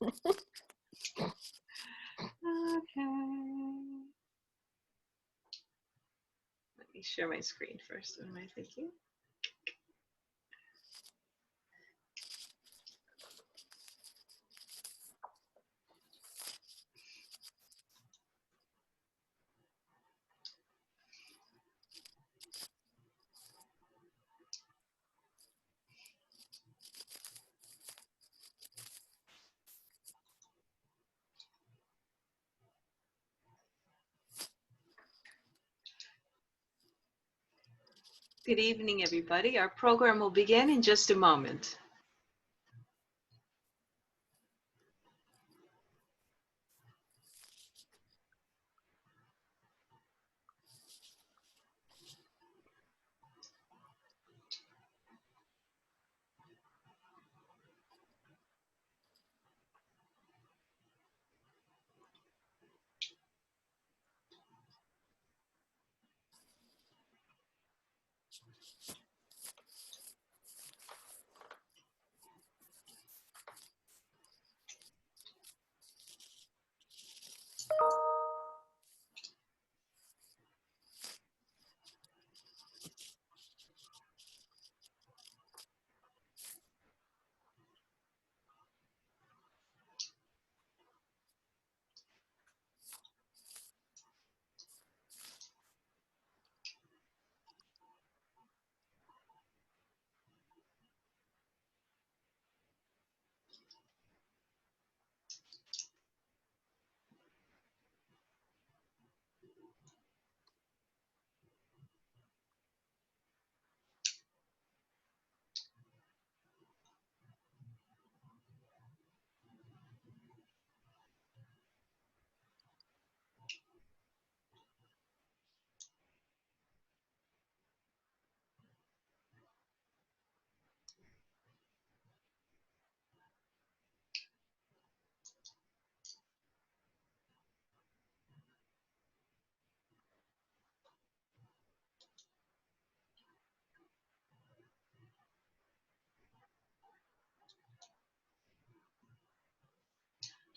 Let me share my screen first. What am I thinking? Good evening, everybody. Our program will begin in just a moment.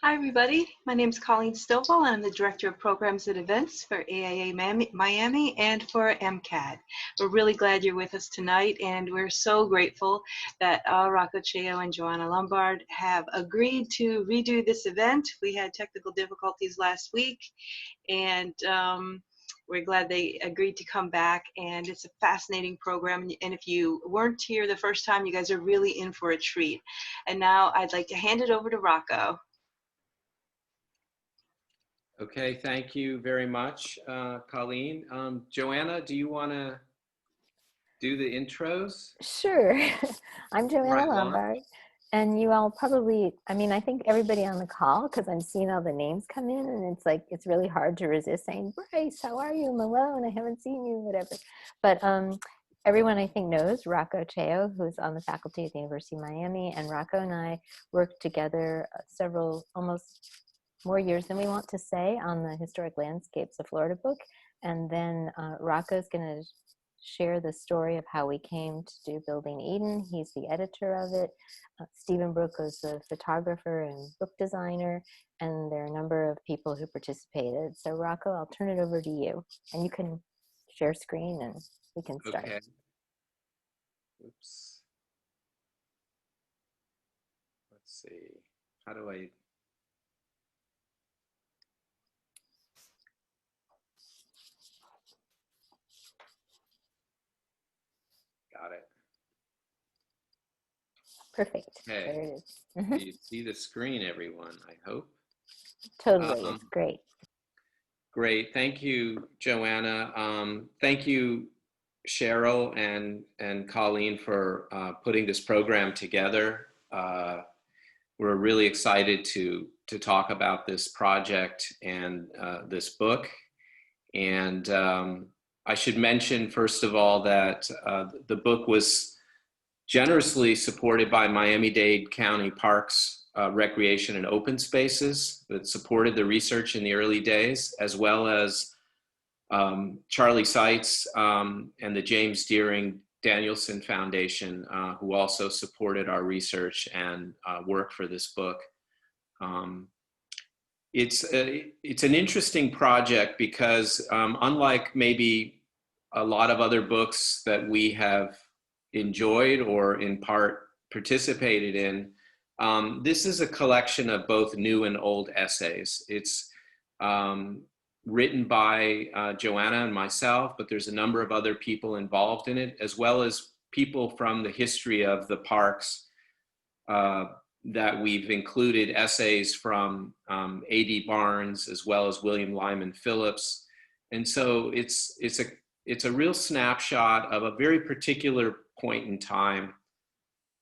Hi, everybody. My name is Colleen Stovall. I'm the Director of Programs and Events for AIA Miami and for Mcad. We're really glad you're with us tonight, and we're so grateful that Rocco and Joanna Lombard have agreed to redo this event. We had technical difficulties last week, and we're glad they agreed to come back, and it's a fascinating program. And if you weren't here the first time, you guys are really in for a treat. And now I'd like to hand it over to Rocco. Okay, thank you very much, Colleen. Joanna, do you want to do the intros? Sure. I'm Joanna Right, Lombard, and you all probably, I think everybody on the call, because I'm seeing all the names come in, and it's like, it's really hard to resist saying, Bryce, how are you? Malone, I haven't seen you, whatever. But everyone I think knows Rocco Cheo, who's on the faculty at the University of Miami, and Rocco and I worked together several, almost more years than we want to say, on the Historic Landscapes of Florida book. And then Rocco's going to share the story of how we came to do Building Eden. He's the editor of it. Stephen Brooke was the photographer and book designer, and there are a number of people who participated. So Rocco, I'll turn it over to you, and you can share screen and we can start. Okay. Oops. Let's see. How do I... Got it. Perfect. Okay. There it is. You see the screen, everyone, I hope. Totally, it's great. Great, thank you, Joanna. Thank you, Cheryl and Colleen, for putting this program together. We're really excited to talk about this project and this book. And I should mention, first of all, that the book was generously supported by Miami-Dade County Parks, Recreation and Open Spaces that supported the research in the early days, as well as Charlie Seitz and the James Deering Danielson Foundation, who also supported our research and work for this book. It's an interesting project because unlike maybe a lot of other books that we have enjoyed or in part participated in, this is a collection of both new and old essays. It's written by Joanna and myself, but there's a number of other people involved in it, as well as people from the history of the parks that we've included essays from A.D. Barnes, as well as William Lyman Phillips. And so it's a real snapshot of a very particular point in time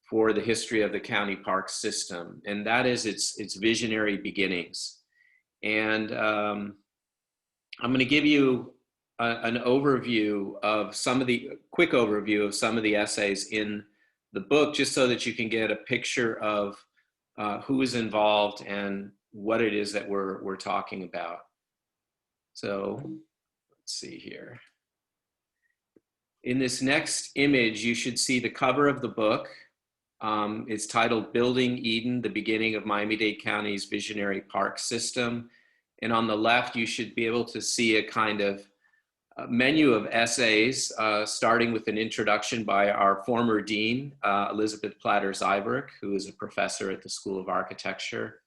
for the history of the county park system, and that is its visionary beginnings. And I'm going to give you an overview of quick overview of some of the essays in the book, just so that you can get a picture of who is involved and what it is that we're talking about. So let's see here. In this next image, you should see the cover of the book. It's titled Building Eden, the Beginning of Miami-Dade County's Visionary Park System. And on the left, you should be able to see a kind of menu of essays, starting with an introduction by our former dean, Elizabeth Platter-Zyberk, who is a professor at the School of Architecture,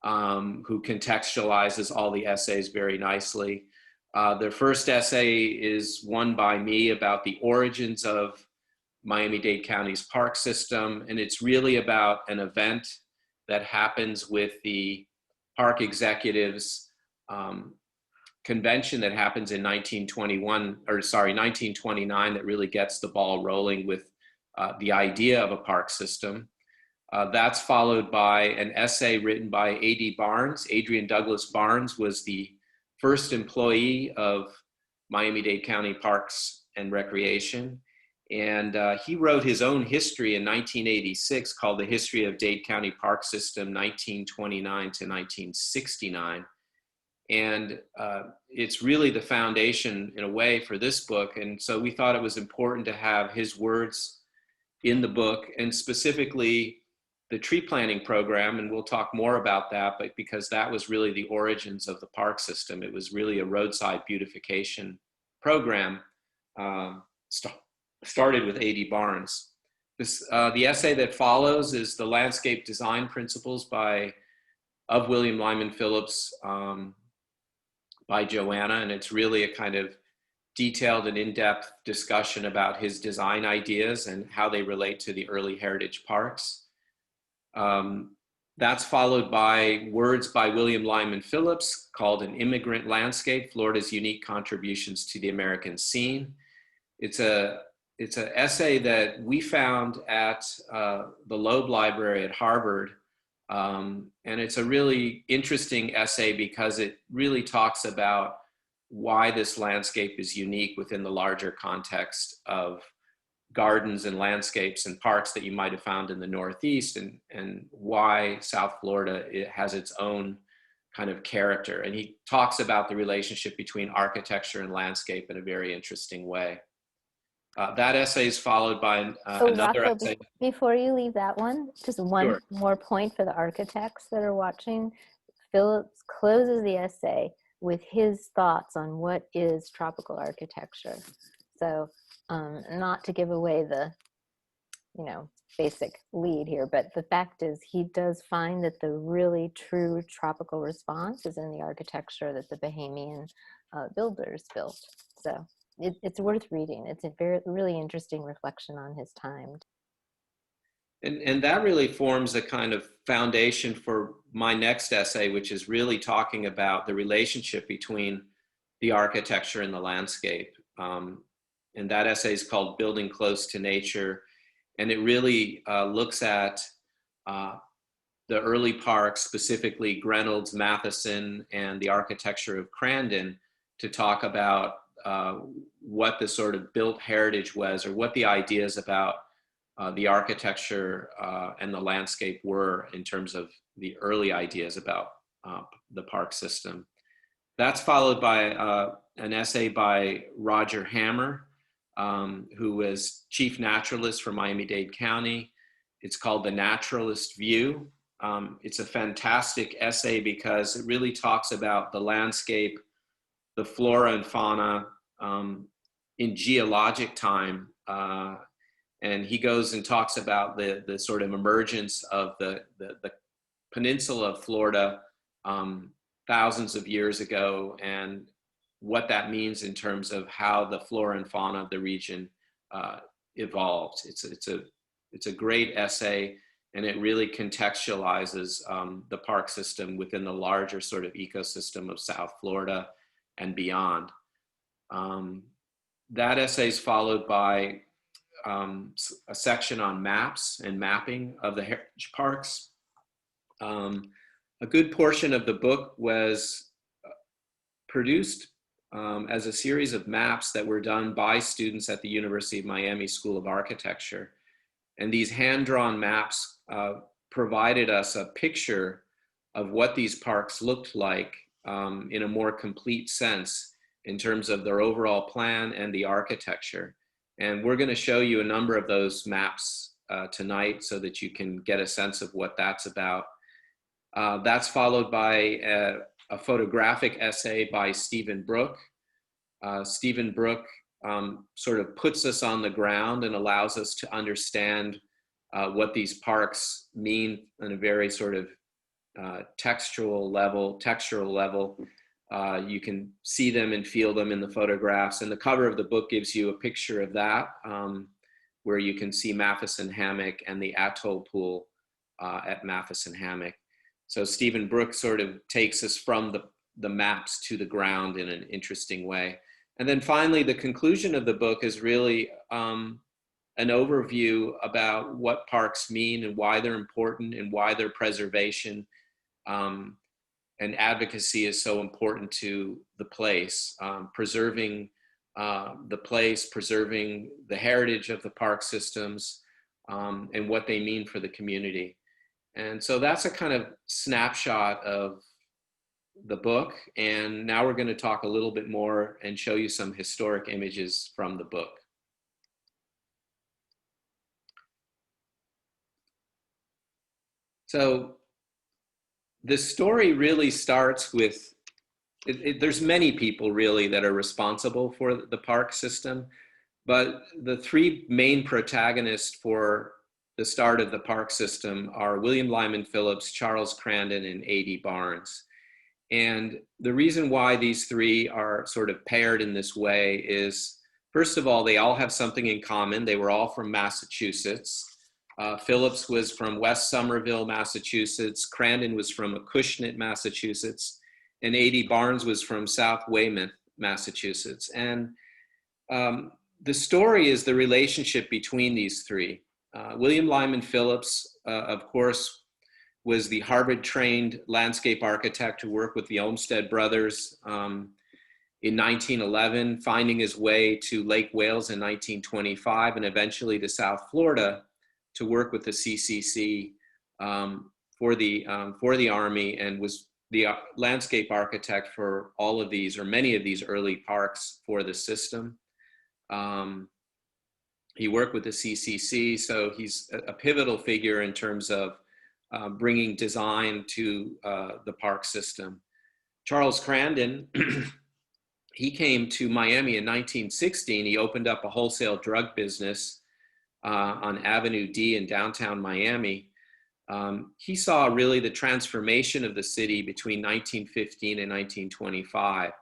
who contextualizes all the essays very nicely. The first essay is one by me about the origins of Miami-Dade County's park system, and it's really about an event that happens with the park executives convention that happens in 1929 that really gets the ball rolling with the idea of a park system. That's followed by an essay written by A.D. Barnes. Adrian Douglas Barnes was the first employee of Miami-Dade County Parks and Recreation. And he wrote his own history in 1986 called The History of Dade County Park System, 1929 to 1969. And it's really the foundation in a way for this book. And so we thought it was important to have his words in the book, and specifically the tree planting program. And we'll talk more about that, but because that was really the origins of the park system. It was really a roadside beautification program, started with A.D. Barnes. The essay that follows is The Landscape Design Principles of William Lyman Phillips, by Joanna, and it's really a kind of detailed and in-depth discussion about his design ideas and how they relate to the early heritage parks. That's followed by words by William Lyman Phillips called An Immigrant Landscape, Florida's Unique Contributions to the American Scene. It's an essay that we found at the Loeb Library at Harvard. And it's a really interesting essay because it really talks about why this landscape is unique within the larger context of gardens and landscapes and parks that you might have found in the Northeast, and why South Florida has its own kind of character. And he talks about the relationship between architecture and landscape in a very interesting way. That essay is followed by another Rocco, essay. Before you leave that one, just one more point for the architects that are watching. Phillips closes the essay with his thoughts on what is tropical architecture. So not to give away the, basic lead here, but the fact is he does find that the really true tropical response is in the architecture that the Bahamian builders built. So it's worth reading. It's a really interesting reflection on his time. And that really forms a kind of foundation for my next essay, which is really talking about the relationship between the architecture and the landscape. And that essay is called Building Close to Nature. And it really looks at the early parks, specifically Grenald's, Matheson, and the architecture of Crandon, to talk about what the sort of built heritage was, or what the ideas about the architecture and the landscape were in terms of the early ideas about the park system. That's followed by an essay by Roger Hammer, who was chief naturalist for Miami-Dade County. It's called The Naturalist View, It's a fantastic essay because it really talks about the landscape, the flora and fauna in geologic time. And he goes and talks about the sort of emergence of the peninsula of Florida thousands of years ago, and what that means in terms of how the flora and fauna of the region evolved. It's a great essay, and it really contextualizes the park system within the larger sort of ecosystem of South Florida and beyond. That essay is followed by a section on maps and mapping of the heritage parks. A good portion of the book was produced as a series of maps that were done by students at the University of Miami School of Architecture. And these hand-drawn maps provided us a picture of what these parks looked like in a more complete sense in terms of their overall plan and the architecture. And we're going to show you a number of those maps tonight so that you can get a sense of what that's about. That's followed by a photographic essay by Stephen Brook. Stephen Brook sort of puts us on the ground and allows us to understand what these parks mean on a very sort of textural level. You can see them and feel them in the photographs, and the cover of the book gives you a picture of that, where you can see Matheson Hammock and the atoll pool at Matheson Hammock. So Stephen Brook sort of takes us from the maps to the ground in an interesting way. And then finally, the conclusion of the book is really an overview about what parks mean and why they're important and why their preservation and advocacy is so important to the place, preserving the place, preserving the heritage of the park systems, and what they mean for the community. And so that's a kind of snapshot of the book. And now we're going to talk a little bit more and show you some historic images from the book. So the story really starts with, there's many people really that are responsible for the park system, but the three main protagonists for the start of the park system are William Lyman Phillips, Charles Crandon, and A.D. Barnes. And the reason why these three are sort of paired in this way is, first of all, they all have something in common. They were all from Massachusetts. Phillips was from West Somerville, Massachusetts. Crandon was from Acushnet, Massachusetts. And A.D. Barnes was from South Weymouth, Massachusetts. And the story is the relationship between these three. William Lyman Phillips, of course, was the Harvard-trained landscape architect who worked with the Olmsted brothers in 1911, finding his way to Lake Wales in 1925, and eventually to South Florida to work with the CCC for the Army, and was the landscape architect for all of these, or many of these early parks for the system. He worked with the CCC, so he's a pivotal figure in terms of bringing design to the park system. Charles Crandon, he came to Miami in 1916. He opened up a wholesale drug business on Avenue D in downtown Miami. He saw really the transformation of the city between 1915 and 1925,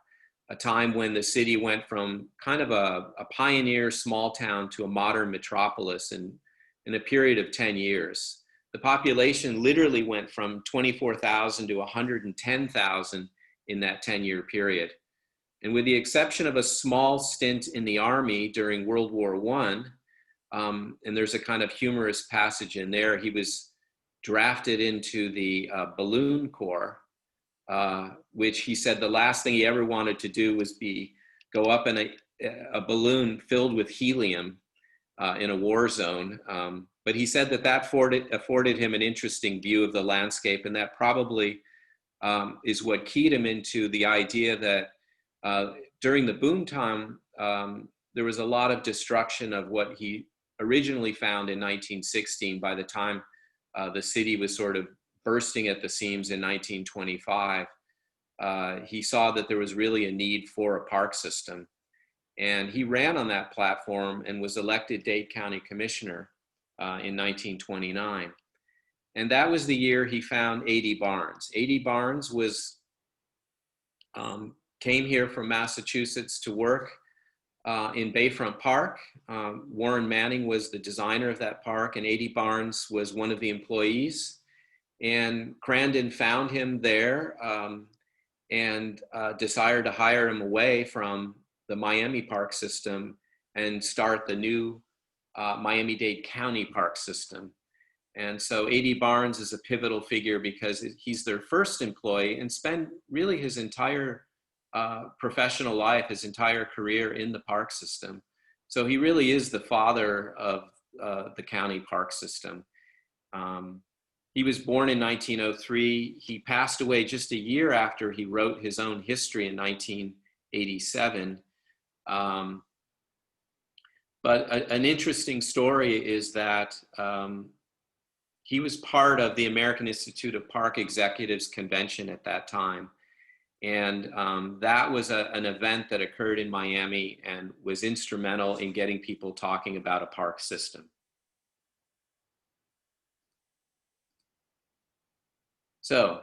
a time when the city went from kind of a pioneer small town to a modern metropolis in a period of 10 years. The population literally went from 24,000 to 110,000 in that 10-year period. And with the exception of a small stint in the Army during World War I, and there's a kind of humorous passage in there, he was drafted into the Balloon Corps, which he said the last thing he ever wanted to do was go up in a balloon filled with helium in a war zone. But he said that afforded him an interesting view of the landscape, and that probably is what keyed him into the idea that during the boom time, there was a lot of destruction of what he originally found in 1916 by the time the city was sort of bursting at the seams in 1925, he saw that there was really a need for a park system. And he ran on that platform and was elected Dade County Commissioner in 1929. And that was the year he found A.D. Barnes. A.D. Barnes was, came here from Massachusetts to work in Bayfront Park. Warren Manning was the designer of that park, and A.D. Barnes was one of the employees. And Crandon found him there and decided to hire him away from the Miami park system and start the new Miami-Dade County park system. And so A.D. Barnes is a pivotal figure because he's their first employee and spent really his entire professional life, his entire career in the park system. So he really is the father of the county park system. He was born in 1903. He passed away just a year after he wrote his own history in 1987. But an interesting story is that he was part of the American Institute of Park Executives Convention at that time. And that was an event that occurred in Miami and was instrumental in getting people talking about a park system. So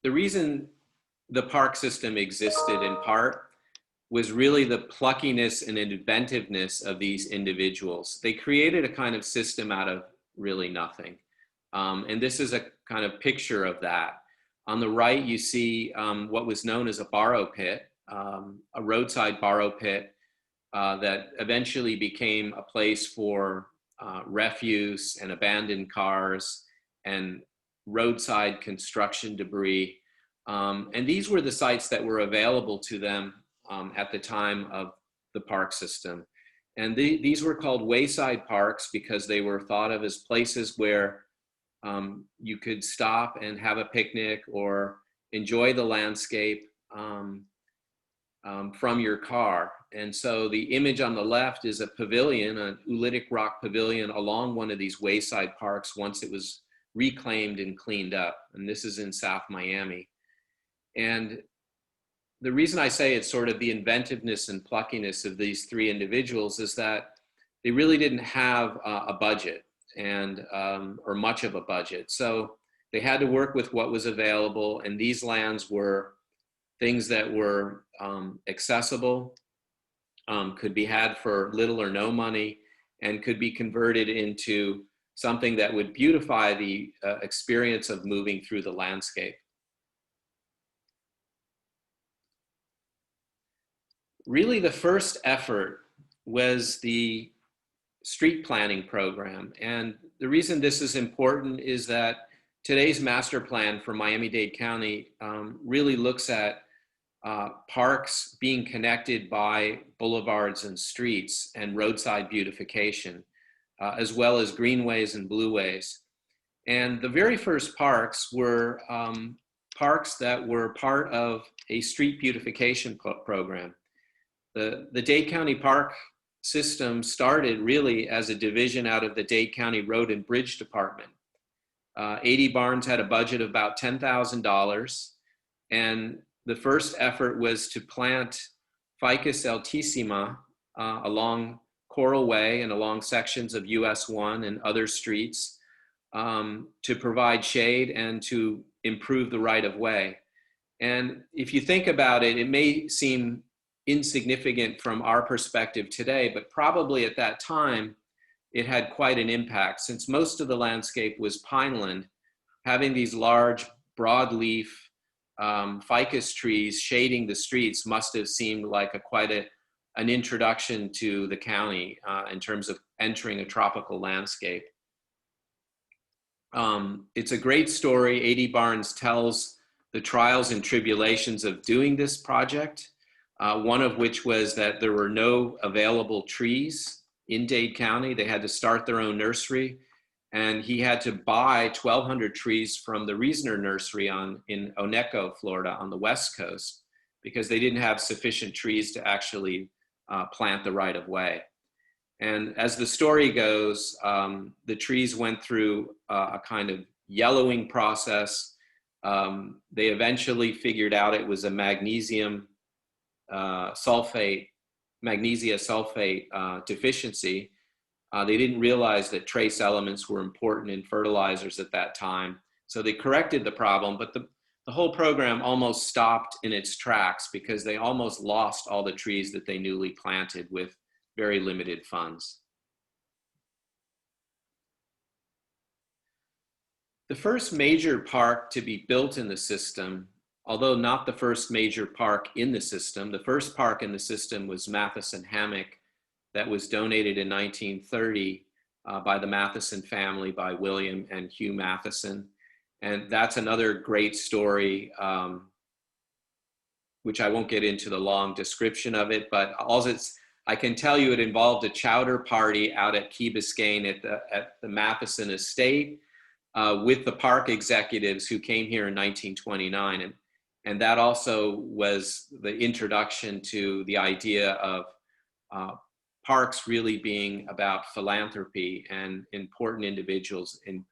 the reason the park system existed in part was really the pluckiness and inventiveness of these individuals. They created a kind of system out of really nothing. And this is a kind of picture of that. On the right, you see what was known as a borrow pit, a roadside borrow pit that eventually became a place for refuse and abandoned cars and roadside construction debris. And these were the sites that were available to them at the time of the park system. And these were called Wayside Parks because they were thought of as places where you could stop and have a picnic or enjoy the landscape from your car. And so the image on the left is a pavilion, an oolitic rock pavilion along one of these wayside parks once it was reclaimed and cleaned up. And this is in South Miami. And the reason I say it's sort of the inventiveness and pluckiness of these three individuals is that they really didn't have a budget and or much of a budget. So they had to work with what was available, and these lands were things that were accessible, could be had for little or no money, and could be converted into something that would beautify the experience of moving through the landscape. Really, the first effort was the street planning program. And the reason this is important is that today's master plan for Miami-Dade County really looks at parks being connected by boulevards and streets and roadside beautification, as well as greenways and blueways. And the very first parks were parks that were part of a street beautification program. The Dade County Park system started really as a division out of the Dade County Road and Bridge Department. A.D. Barnes had a budget of about $10,000, and the first effort was to plant Ficus altissima along Coral Way and along sections of US 1 and other streets to provide shade and to improve the right-of-way. And if you think about it, it may seem insignificant from our perspective today, but probably at that time, it had quite an impact. Since most of the landscape was pineland, having these large broadleaf ficus trees shading the streets must have seemed like quite an introduction to the county in terms of entering a tropical landscape. It's a great story. A.D. Barnes tells the trials and tribulations of doing this project, one of which was that there were no available trees in Dade County. They had to start their own nursery, and he had to buy 1,200 trees from the Reasoner Nursery in Oneco, Florida, on the West Coast, because they didn't have sufficient trees to actually plant the right-of-way. And as the story goes, the trees went through a kind of yellowing process. They eventually figured out it was a magnesia sulfate deficiency. They didn't realize that trace elements were important in fertilizers at that time. So they corrected the problem, but the whole program almost stopped in its tracks because they almost lost all the trees that they newly planted with very limited funds. The first major park to be built in the system, although not the first major park in the system, the first park in the system was Matheson Hammock that was donated in 1930 by the Matheson family, by William and Hugh Matheson. And that's another great story, which I won't get into the long description of it, but I can tell you it involved a chowder party out at Key Biscayne at the Matheson estate with the park executives who came here in 1929. And that also was the introduction to the idea of parks really being about philanthropy and important individuals. In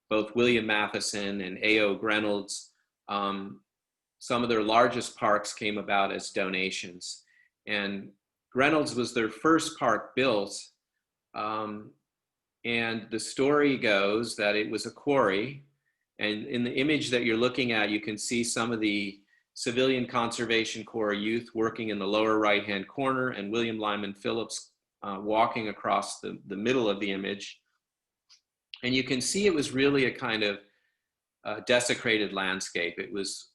both William Matheson and A.O. Grenolds, some of their largest parks came about as donations. And Grenolds was their first park built. And the story goes that it was a quarry. And in the image that you're looking at, you can see some of the Civilian Conservation Corps youth working in the lower right-hand corner, and William Lyman Phillips walking across the middle of the image. And you can see it was really a kind of desecrated landscape. It was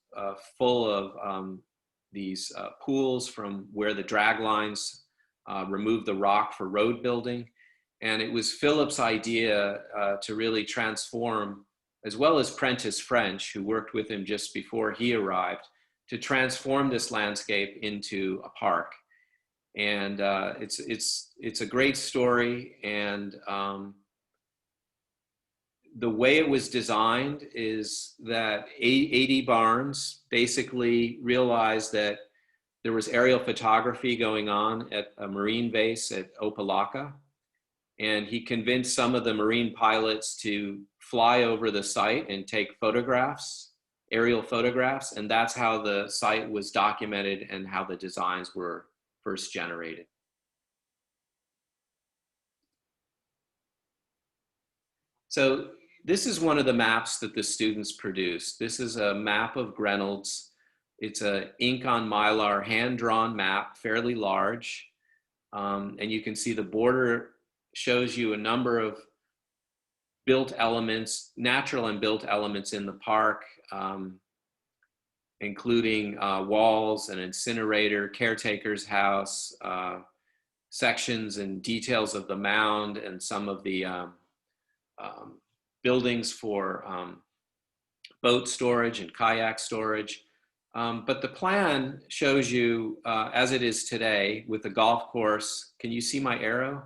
full of these pools from where the drag lines removed the rock for road building. And it was Phillips' idea to really transform, as well as Prentice French, who worked with him just before he arrived, to transform this landscape into a park. And it's a great story. And the way it was designed is that A.D. Barnes basically realized that there was aerial photography going on at a marine base at Opelika. And he convinced some of the marine pilots to fly over the site and take photographs, aerial photographs. And that's how the site was documented and how the designs were first generated. So this is one of the maps that the students produced. This is a map of Grenolds. It's an ink on mylar hand-drawn map, fairly large. And you can see the border shows you a number of built elements, natural and built elements in the park, including walls, an incinerator, caretaker's house, sections and details of the mound, and some of the buildings for boat storage and kayak storage. But the plan shows you as it is today with the golf course. Can you see my arrow?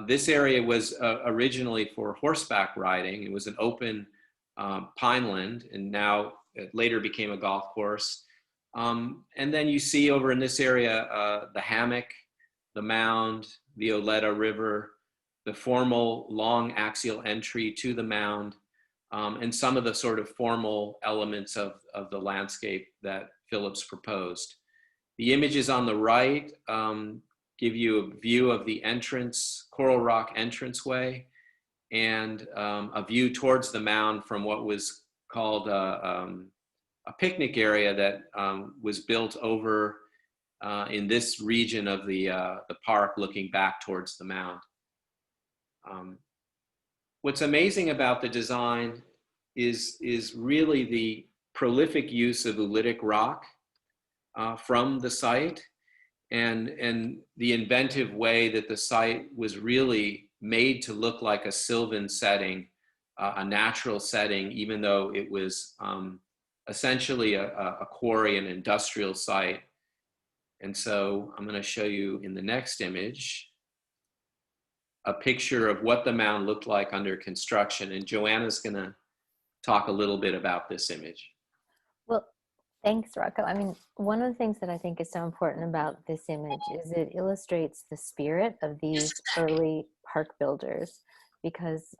This area was originally for horseback riding. It was an open pineland, and now it later became a golf course. And then you see over in this area, the hammock, the mound, the Oleta River, the formal long axial entry to the mound, and some of the sort of formal elements of the landscape that Phillips proposed. The images on the right give you a view of the entrance, Coral Rock entranceway, and a view towards the mound from what was called a picnic area that was built over in this region of the park, looking back towards the mound. What's amazing about the design is really the prolific use of oolitic rock from the site, and the inventive way that the site was really made to look like a sylvan setting, a natural setting, even though it was essentially a quarry, an industrial site. And so I'm going to show you in the next image a picture of what the mound looked like under construction. And Joanna's going to talk a little bit about this image. Well, thanks, Rocco. I mean, one of the things that I think is so important about this image is it illustrates the spirit of these early park builders, because,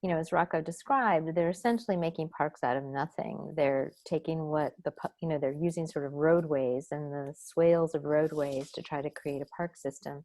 you know, as Rocco described, they're essentially making parks out of nothing. They're taking what you know, they're using sort of roadways and the swales of roadways to try to create a park system.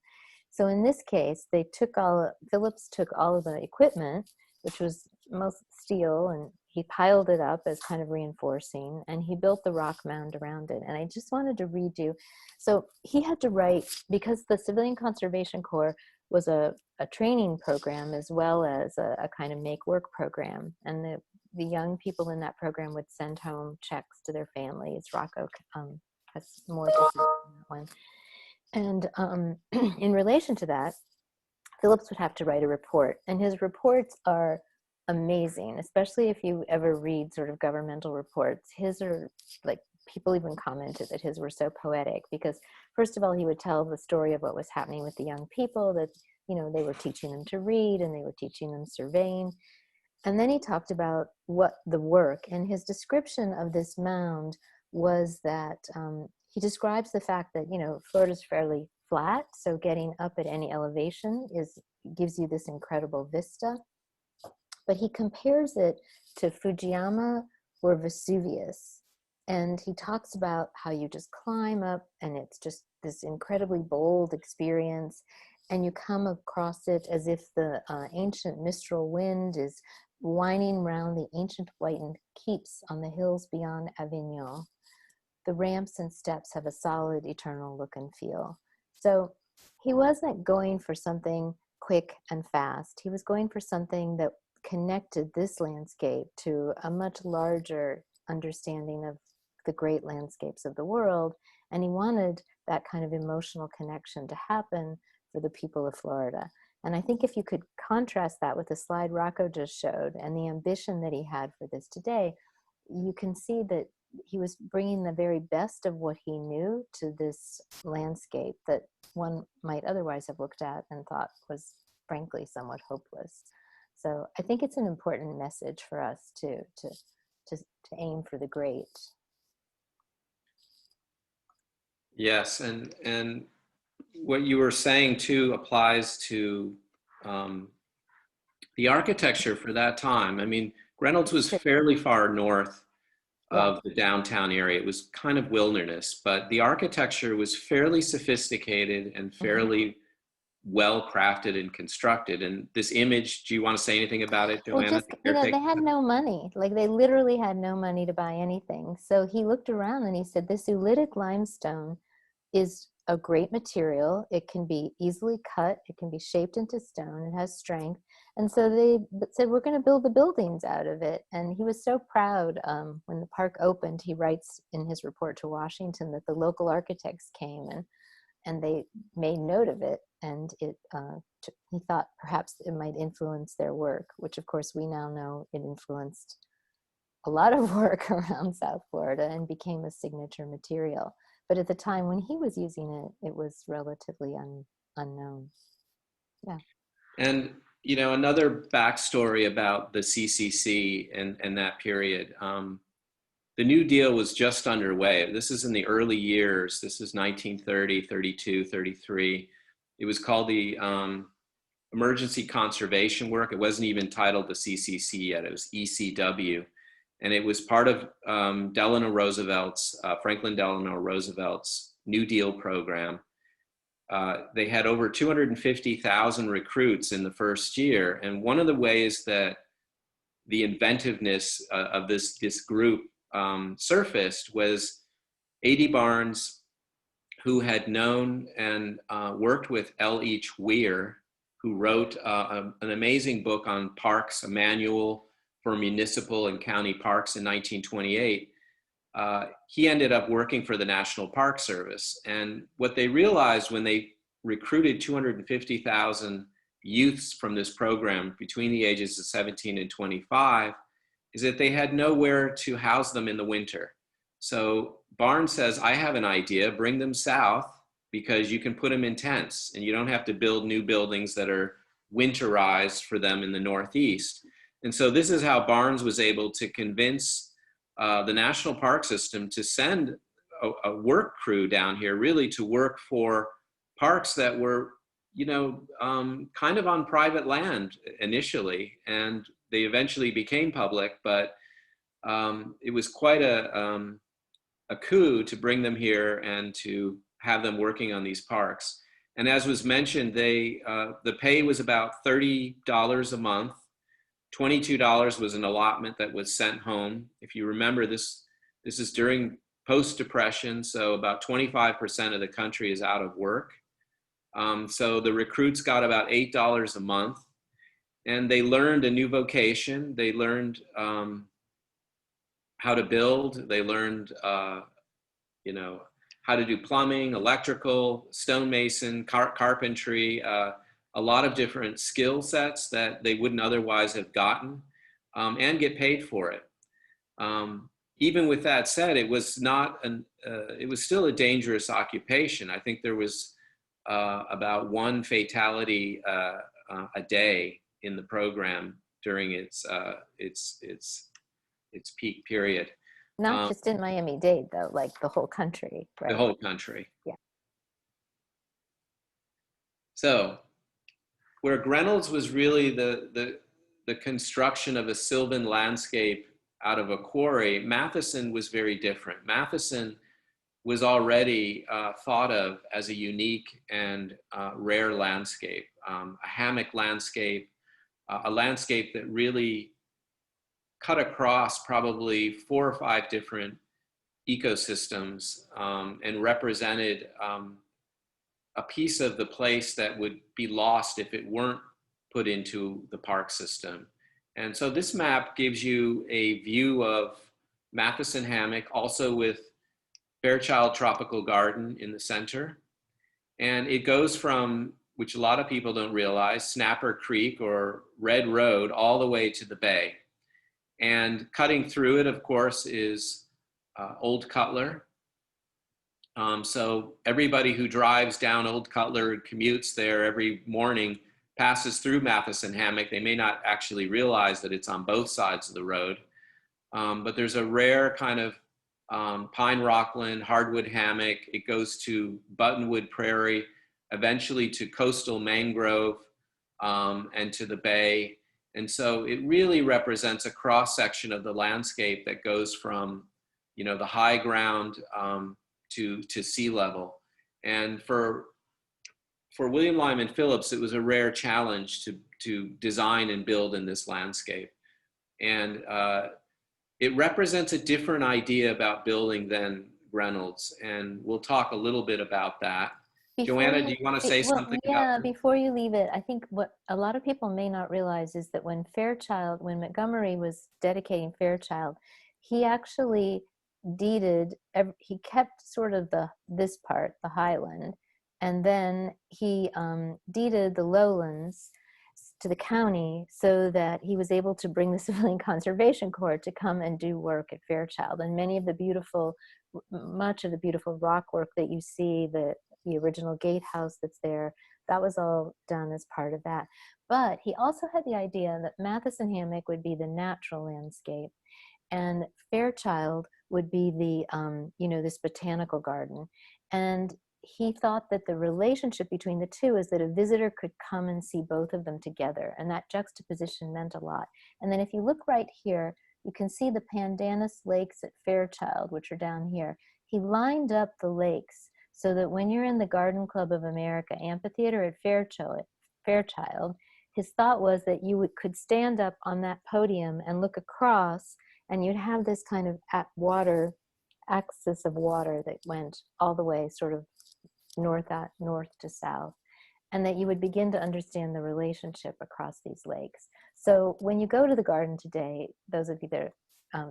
So in this case, Phillips took all of the equipment, which was most steel, and he piled it up as kind of reinforcing, and he built the rock mound around it. And I just wanted to read you. So he had to write, because the Civilian Conservation Corps was a training program as well as a kind of make work program. And the young people in that program would send home checks to their families. Rocco has more to say on that one. And in relation to that, Phillips would have to write a report, and his reports are amazing, especially if you ever read sort of governmental reports. His are like, people even commented that his were so poetic, because first of all, he would tell the story of what was happening with the young people, that, you know, they were teaching them to read and they were teaching them surveying. And then he talked about what the work, and his description of this mound was that he describes the fact that, you know, Florida's fairly flat, so getting up at any elevation gives you this incredible vista. But he compares it to Fujiyama or Vesuvius, and he talks about how you just climb up and it's just this incredibly bold experience, and you come across it as if the ancient mistral wind is whining round the ancient whitened keeps on the hills beyond Avignon. The ramps and steps have a solid, eternal look and feel. So he wasn't going for something quick and fast. He was going for something that connected this landscape to a much larger understanding of the great landscapes of the world. And he wanted that kind of emotional connection to happen for the people of Florida. And I think if you could contrast that with the slide Rocco just showed and the ambition that he had for this today, you can see that he was bringing the very best of what he knew to this landscape that one might otherwise have looked at and thought was frankly somewhat hopeless. So I think it's an important message for us to aim for the great. Yes, and what you were saying too applies to the architecture for that time. I mean, Reynolds was fairly far north of the downtown area. It was kind of wilderness, but the architecture was fairly sophisticated and fairly well crafted and constructed. And this image, do you want to say anything about it, Joanna? Well, just, you know, they had no money. Like, they literally had no money to buy anything. So he looked around and he said, this oolitic limestone is a great material. It can be easily cut. It can be shaped into stone. It has strength. And so they said, we're going to build the buildings out of it. And he was so proud. When the park opened, he writes in his report to Washington that the local architects came and they made note of it. And he thought perhaps it might influence their work, which of course we now know it influenced a lot of work around South Florida and became a signature material. But at the time when he was using it, it was relatively unknown. Yeah. And, you know, another backstory about the CCC and that period, the New Deal was just underway. This is in the early years. This is 1930, 32, 33. It was called the Emergency Conservation Work. It wasn't even titled the CCC yet. It was ECW. And it was part of Franklin Delano Roosevelt's New Deal program. They had over 250,000 recruits in the first year. And one of the ways that the inventiveness of this group surfaced was A.D. Barnes, who had known and worked with L.H. Weir, who wrote an amazing book on parks, a manual for municipal and county parks in 1928. He ended up working for the National Park Service. And what they realized when they recruited 250,000 youths from this program between the ages of 17 and 25 is that they had nowhere to house them in the winter. So Barnes says, I have an idea, bring them south because you can put them in tents and you don't have to build new buildings that are winterized for them in the Northeast. And so this is how Barnes was able to convince the National Park System to send a work crew down here really to work for parks that were, you know, kind of on private land initially. And they eventually became public, but it was quite a coup to bring them here and to have them working on these parks. And as was mentioned, the pay was about $30 a month. $22 was an allotment that was sent home. If you remember, this is during post-depression, so about 25% of the country is out of work. So the recruits got about $8 a month, and they learned a new vocation. They learned how to build. They learned, you know, how to do plumbing, electrical, stonemason, carpentry, a lot of different skill sets that they wouldn't otherwise have gotten, and get paid for it. Even with that said, it was not it was still a dangerous occupation. I think there was about one fatality a day in the program during its peak period. Not just in Miami-Dade, though, like the whole country, right? The whole country. Yeah. So, where Grenells was really the construction of a sylvan landscape out of a quarry, Matheson was very different. Matheson was already thought of as a unique and rare landscape, a hammock landscape, a landscape that really cut across probably 4 or 5 different ecosystems, and represented a piece of the place that would be lost if it weren't put into the park system. And so this map gives you a view of Matheson Hammock, also with Fairchild Tropical Garden in the center. And it goes from, which a lot of people don't realize, Snapper Creek or Red Road all the way to the bay. And cutting through it, of course, is Old Cutler. So everybody who drives down Old Cutler and commutes there every morning passes through Matheson Hammock. They may not actually realize that it's on both sides of the road. But there's a rare kind of pine rockland, hardwood hammock. It goes to Buttonwood Prairie, eventually to coastal mangrove, and to the bay. And so it really represents a cross section of the landscape that goes from, you know, the high ground to sea level. And for William Lyman Phillips, it was a rare challenge to design and build in this landscape. And it represents a different idea about building than Reynolds. And we'll talk a little bit about that. Joanna, do you want to say something yeah, about that? Before you leave it, I think what a lot of people may not realize is that when Montgomery was dedicating Fairchild, he actually deeded, he kept sort of this part, the highland, and then he deeded the lowlands to the county so that he was able to bring the Civilian Conservation Corps to come and do work at Fairchild. And much of the beautiful rock work that you see, the original gatehouse that's there, that was all done as part of that. But he also had the idea that Matheson Hammock would be the natural landscape, and Fairchild would be the, this botanical garden. And he thought that the relationship between the two is that a visitor could come and see both of them together. And that juxtaposition meant a lot. And then if you look right here, you can see the Pandanus Lakes at Fairchild, which are down here. He lined up the lakes so that when you're in the Garden Club of America amphitheater at Fairchild, his thought was that you could stand up on that podium and look across, and you'd have this kind of axis of water that went all the way sort of north to south, and that you would begin to understand the relationship across these lakes. So when you go to the garden today, those of you that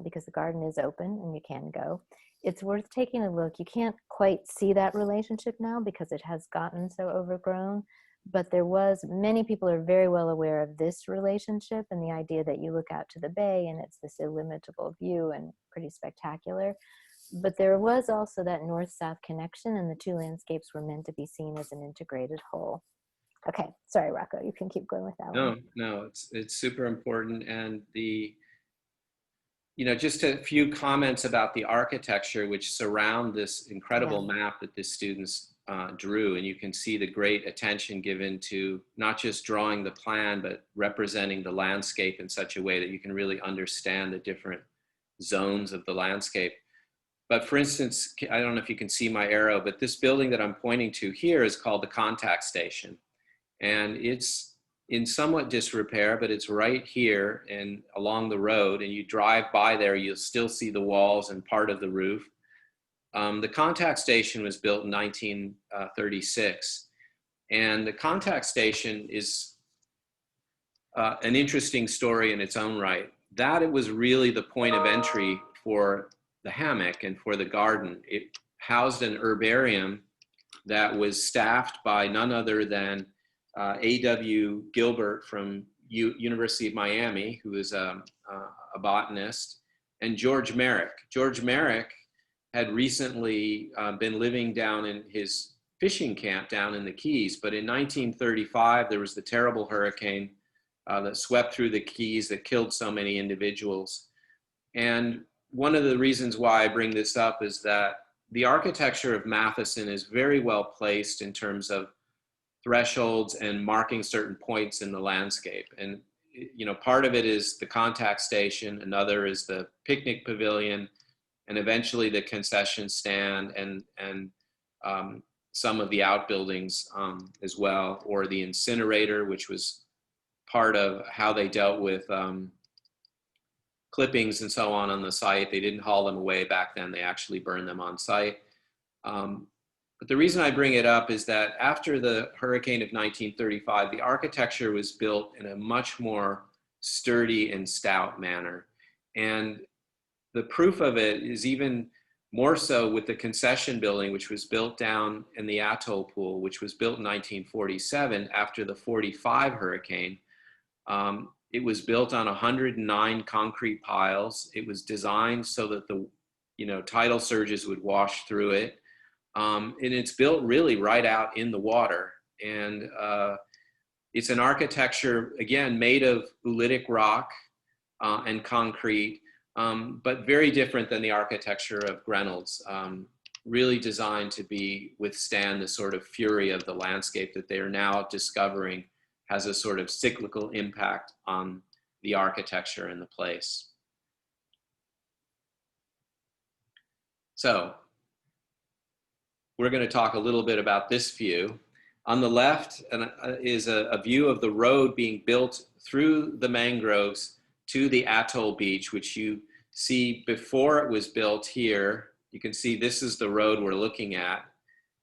because the garden is open and you can go, it's worth taking a look. You can't quite see that relationship now because it has gotten so overgrown, but many people are very well aware of this relationship and the idea that you look out to the bay and it's this illimitable view and pretty spectacular. But there was also that north-south connection, and the two landscapes were meant to be seen as an integrated whole. Okay, sorry, Rocco, you can keep going with that one. No, it's super important. And just a few comments about the architecture which surround this incredible map that the students drew, and you can see the great attention given to not just drawing the plan, but representing the landscape in such a way that you can really understand the different zones of the landscape. But for instance, I don't know if you can see my arrow, but this building that I'm pointing to here is called the contact station. And it's in somewhat disrepair, but it's right here and along the road, and you drive by there, you'll still see the walls and part of the roof. The contact station was built in 1936. And the contact station is an interesting story in its own right. That it was really the point of entry for the hammock and for the garden. It housed an herbarium that was staffed by none other than A.W. Gilbert from University of Miami, who is a botanist, and George Merrick. George Merrick had recently been living down in his fishing camp down in the Keys, but in 1935, there was the terrible hurricane that swept through the Keys that killed so many individuals. And one of the reasons why I bring this up is that the architecture of Matheson is very well placed in terms of thresholds and marking certain points in the landscape. And, you know, part of it is the contact station, another is the picnic pavilion, and eventually the concession stand and some of the outbuildings as well, or the incinerator, which was part of how they dealt with clippings and so on the site. They didn't haul them away back then, they actually burned them on site. But the reason I bring it up is that after the hurricane of 1935, the architecture was built in a much more sturdy and stout manner. And the proof of it is even more so with the concession building, which was built down in the Atoll Pool, which was built in 1947 after the 45 hurricane. It was built on 109 concrete piles. It was designed so that the tidal surges would wash through it. And it's built really right out in the water. And it's an architecture, again, made of oolitic rock and concrete, but very different than the architecture of Grenald's, really designed to withstand the sort of fury of the landscape that they are now discovering has a sort of cyclical impact on the architecture and the place. So we're going to talk a little bit about this view. On the left is a view of the road being built through the mangroves to the atoll beach, which you see before it was built here. You can see this is the road we're looking at,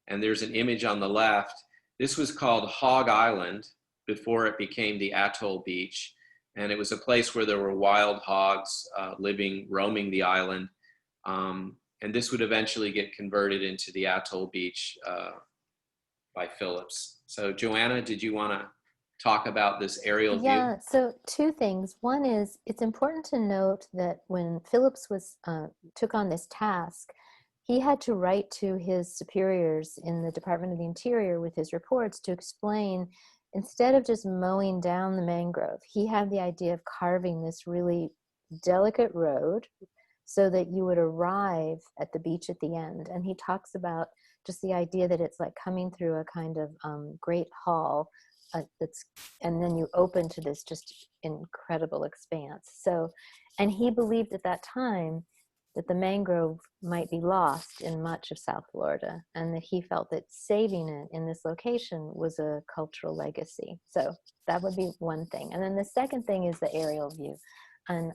and there's an image on the left. This was called Hog Island before it became the atoll beach, and it was a place where there were wild hogs roaming the island. And this would eventually get converted into the atoll beach by Phillips. So Joanna, did you want to talk about this aerial view? Yeah, so two things. One is it's important to note that when Phillips took on this task, he had to write to his superiors in the Department of the Interior with his reports to explain, instead of just mowing down the mangrove, he had the idea of carving this really delicate road so that you would arrive at the beach at the end. And he talks about just the idea that it's like coming through a kind of great hall and then you open to this just incredible expanse. So, and he believed at that time that the mangrove might be lost in much of South Florida, and that he felt that saving it in this location was a cultural legacy. So that would be one thing. And then the second thing is the aerial view. And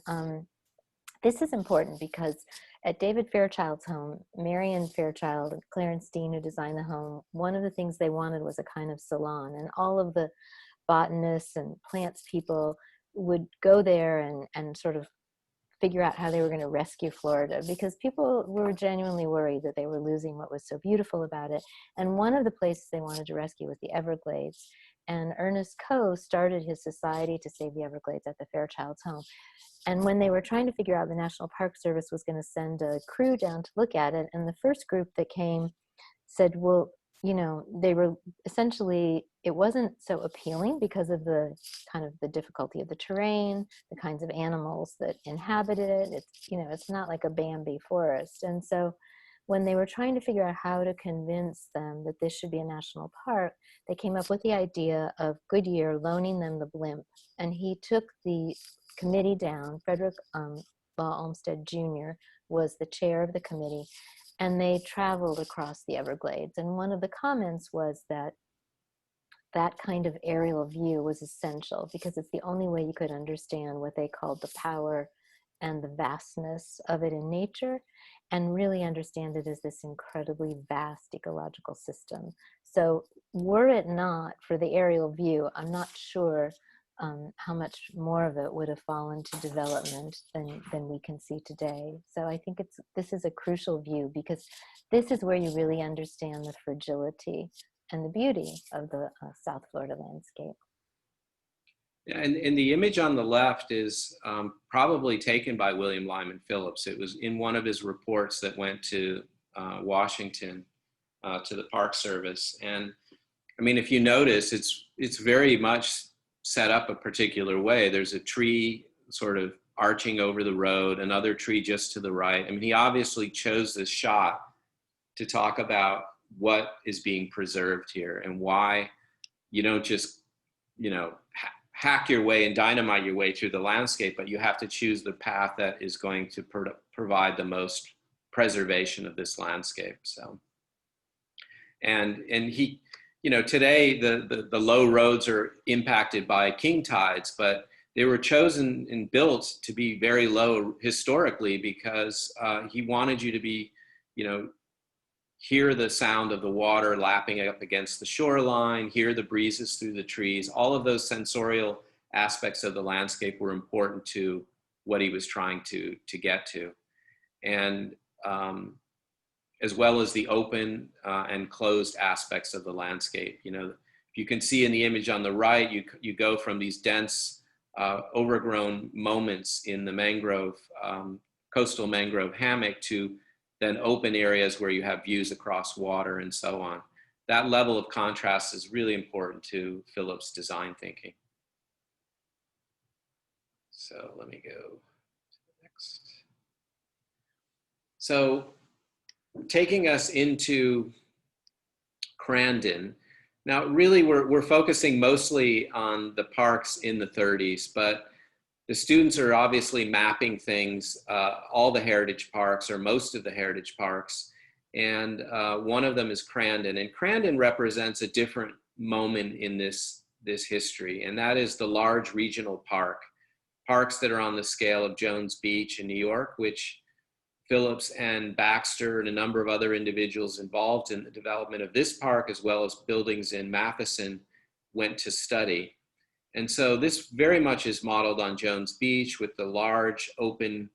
this is important because at David Fairchild's home, Marion Fairchild and Clarence Dean, who designed the home, one of the things they wanted was a kind of salon, and all of the botanists and plants people would go there and sort of figure out how they were going to rescue Florida, because people were genuinely worried that they were losing what was so beautiful about it. And one of the places they wanted to rescue was the Everglades. And Ernest Coe started his Society to Save the Everglades at the Fairchild's home. And when they were trying to figure out, the National Park Service was going to send a crew down to look at it. And the first group that came said, well, they were essentially, it wasn't so appealing because of the kind of the difficulty of the terrain, the kinds of animals that inhabited it. It's, it's not like a Bambi forest. And so when they were trying to figure out how to convince them that this should be a national park, they came up with the idea of Goodyear loaning them the blimp. And he took the committee down. Frederick Law Olmsted Jr. was the chair of the committee, and they traveled across the Everglades. And one of the comments was that that kind of aerial view was essential because it's the only way you could understand what they called the power and the vastness of it in nature, and really understand it as this incredibly vast ecological system. So were it not for the aerial view, I'm not sure how much more of it would have fallen to development than we can see today. So I think this is a crucial view because this is where you really understand the fragility and the beauty of the South Florida landscape. Yeah, and the image on the left is probably taken by William Lyman Phillips. It was in one of his reports that went to Washington to the Park Service. And I mean, if you notice, it's very much set up a particular way. There's a tree sort of arching over the road, another tree just to the right. I mean, he obviously chose this shot to talk about what is being preserved here and why you don't just, hack your way and dynamite your way through the landscape, but you have to choose the path that is going to provide the most preservation of this landscape. So, and he, today the low roads are impacted by king tides, but they were chosen and built to be very low historically because he wanted you to be, hear the sound of the water lapping up against the shoreline, hear the breezes through the trees. All of those sensorial aspects of the landscape were important to what he was trying to get to. And as well as the open and closed aspects of the landscape. You can see in the image on the right, you go from these dense, overgrown moments in the mangrove, coastal mangrove hammock to then open areas where you have views across water and so on. That level of contrast is really important to Phillips' design thinking. So let me go to the next. So taking us into Crandon. Now, really, we're focusing mostly on the parks in the 30s, but the students are obviously mapping things, all the heritage parks or most of the heritage parks. And one of them is Crandon. And Crandon represents a different moment in this history. And that is the large regional parks that are on the scale of Jones Beach in New York, which Phillips and Baxter and a number of other individuals involved in the development of this park, as well as buildings in Matheson, went to study. And so this very much is modeled on Jones Beach with the large open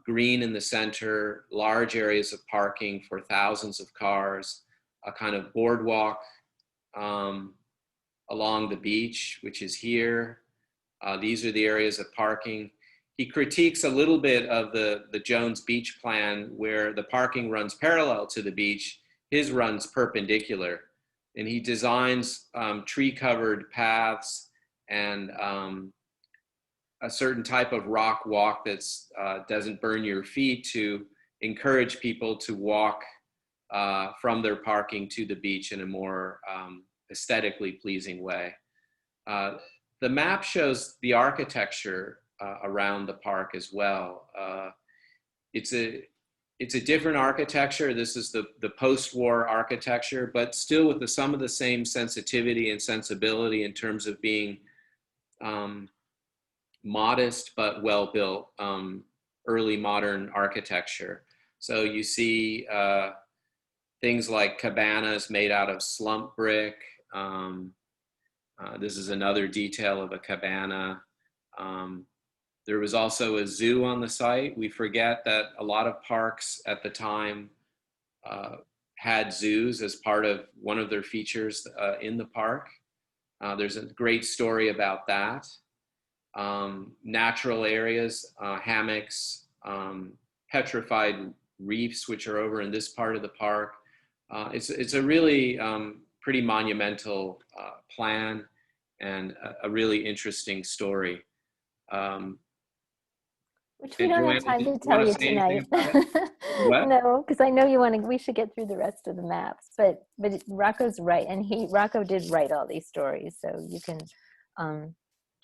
green in the center, large areas of parking for thousands of cars, a kind of boardwalk along the beach, which is here. These are the areas of parking. He critiques a little bit of the Jones Beach plan where the parking runs parallel to the beach. His runs perpendicular. And he designs tree-covered paths and a certain type of rock walk that doesn't burn your feet to encourage people to walk from their parking to the beach in a more aesthetically pleasing way. The map shows the architecture around the park as well. It's a different architecture. This is the post-war architecture, but still with some of the same sensitivity and sensibility in terms of being modest but well-built early modern architecture. So you see things like cabanas made out of slump brick. This is another detail of a cabana. There was also a zoo on the site. We forget that a lot of parks at the time had zoos as part of one of their features in the park. There's a great story about that. Natural areas, hammocks, petrified reefs, which are over in this part of the park. It's a really pretty monumental plan and a really interesting story. Which we don't have time to tell you tonight. What? No, because I know you want to, we should get through the rest of the maps, but Rocco's right. And Rocco did write all these stories. So you can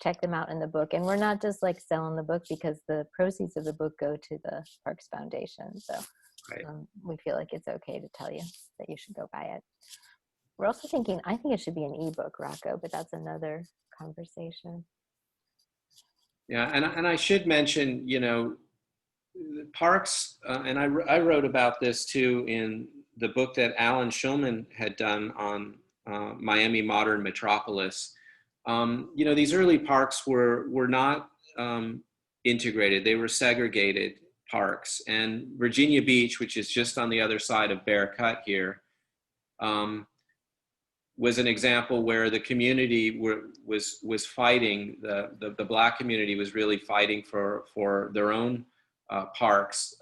check them out in the book. And we're not just like selling the book, because the proceeds of the book go to the Parks Foundation. So Right. we feel like it's okay to tell you that you should go buy it. We're also thinking, I think it should be an ebook, Rocco, but that's another conversation. Yeah, and I should mention, you know, parks, and I wrote about this too in the book that Alan Schulman had done on Miami Modern Metropolis. You know, these early parks were not integrated; they were segregated parks. And Virginia Beach, which is just on the other side of Bear Cut here, was an example where the community was fighting. The Black community was really fighting for their own parks,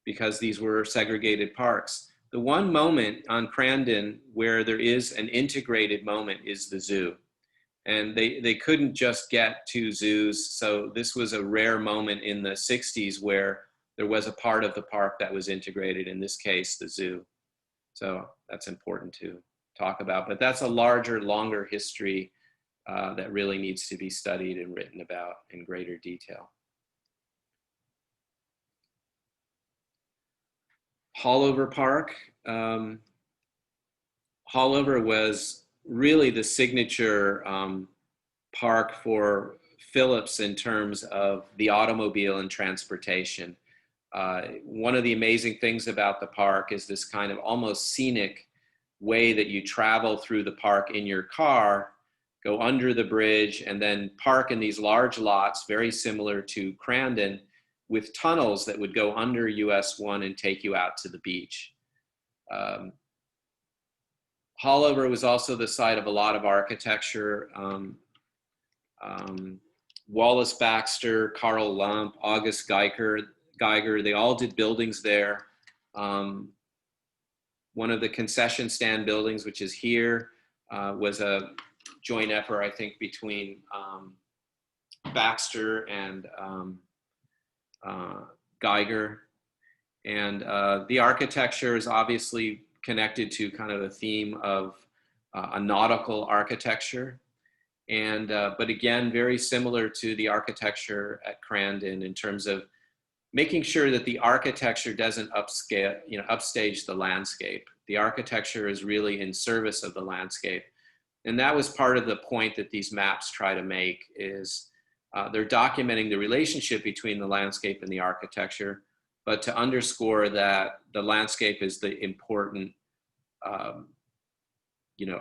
because these were segregated parks. The one moment on Crandon where there is an integrated moment is the zoo. And they couldn't just get two zoos. So this was a rare moment in the 60s where there was a part of the park that was integrated, in this case, the zoo. So that's important to talk about. But that's a larger, longer history that really needs to be studied and written about in greater detail. Hallover Park. Hallover was really the signature park for Phillips in terms of the automobile and transportation. One of the amazing things about the park is this kind of almost scenic way that you travel through the park in your car, go under the bridge, and then park in these large lots, very similar to Crandon, with tunnels that would go under US 1 and take you out to the beach. Hallover was also the site of a lot of architecture. Wallace Baxter, Carl Lump, August Geiger, they all did buildings there. One of the concession stand buildings, which is here, was a joint effort, I think, between Baxter and Geiger. And the architecture is obviously connected to kind of a theme of a nautical architecture. And, but again, very similar to the architecture at Crandon in terms of making sure that the architecture doesn't upstage the landscape. The architecture is really in service of the landscape. And that was part of the point that these maps try to make, is they're documenting the relationship between the landscape and the architecture, but to underscore that the landscape is the important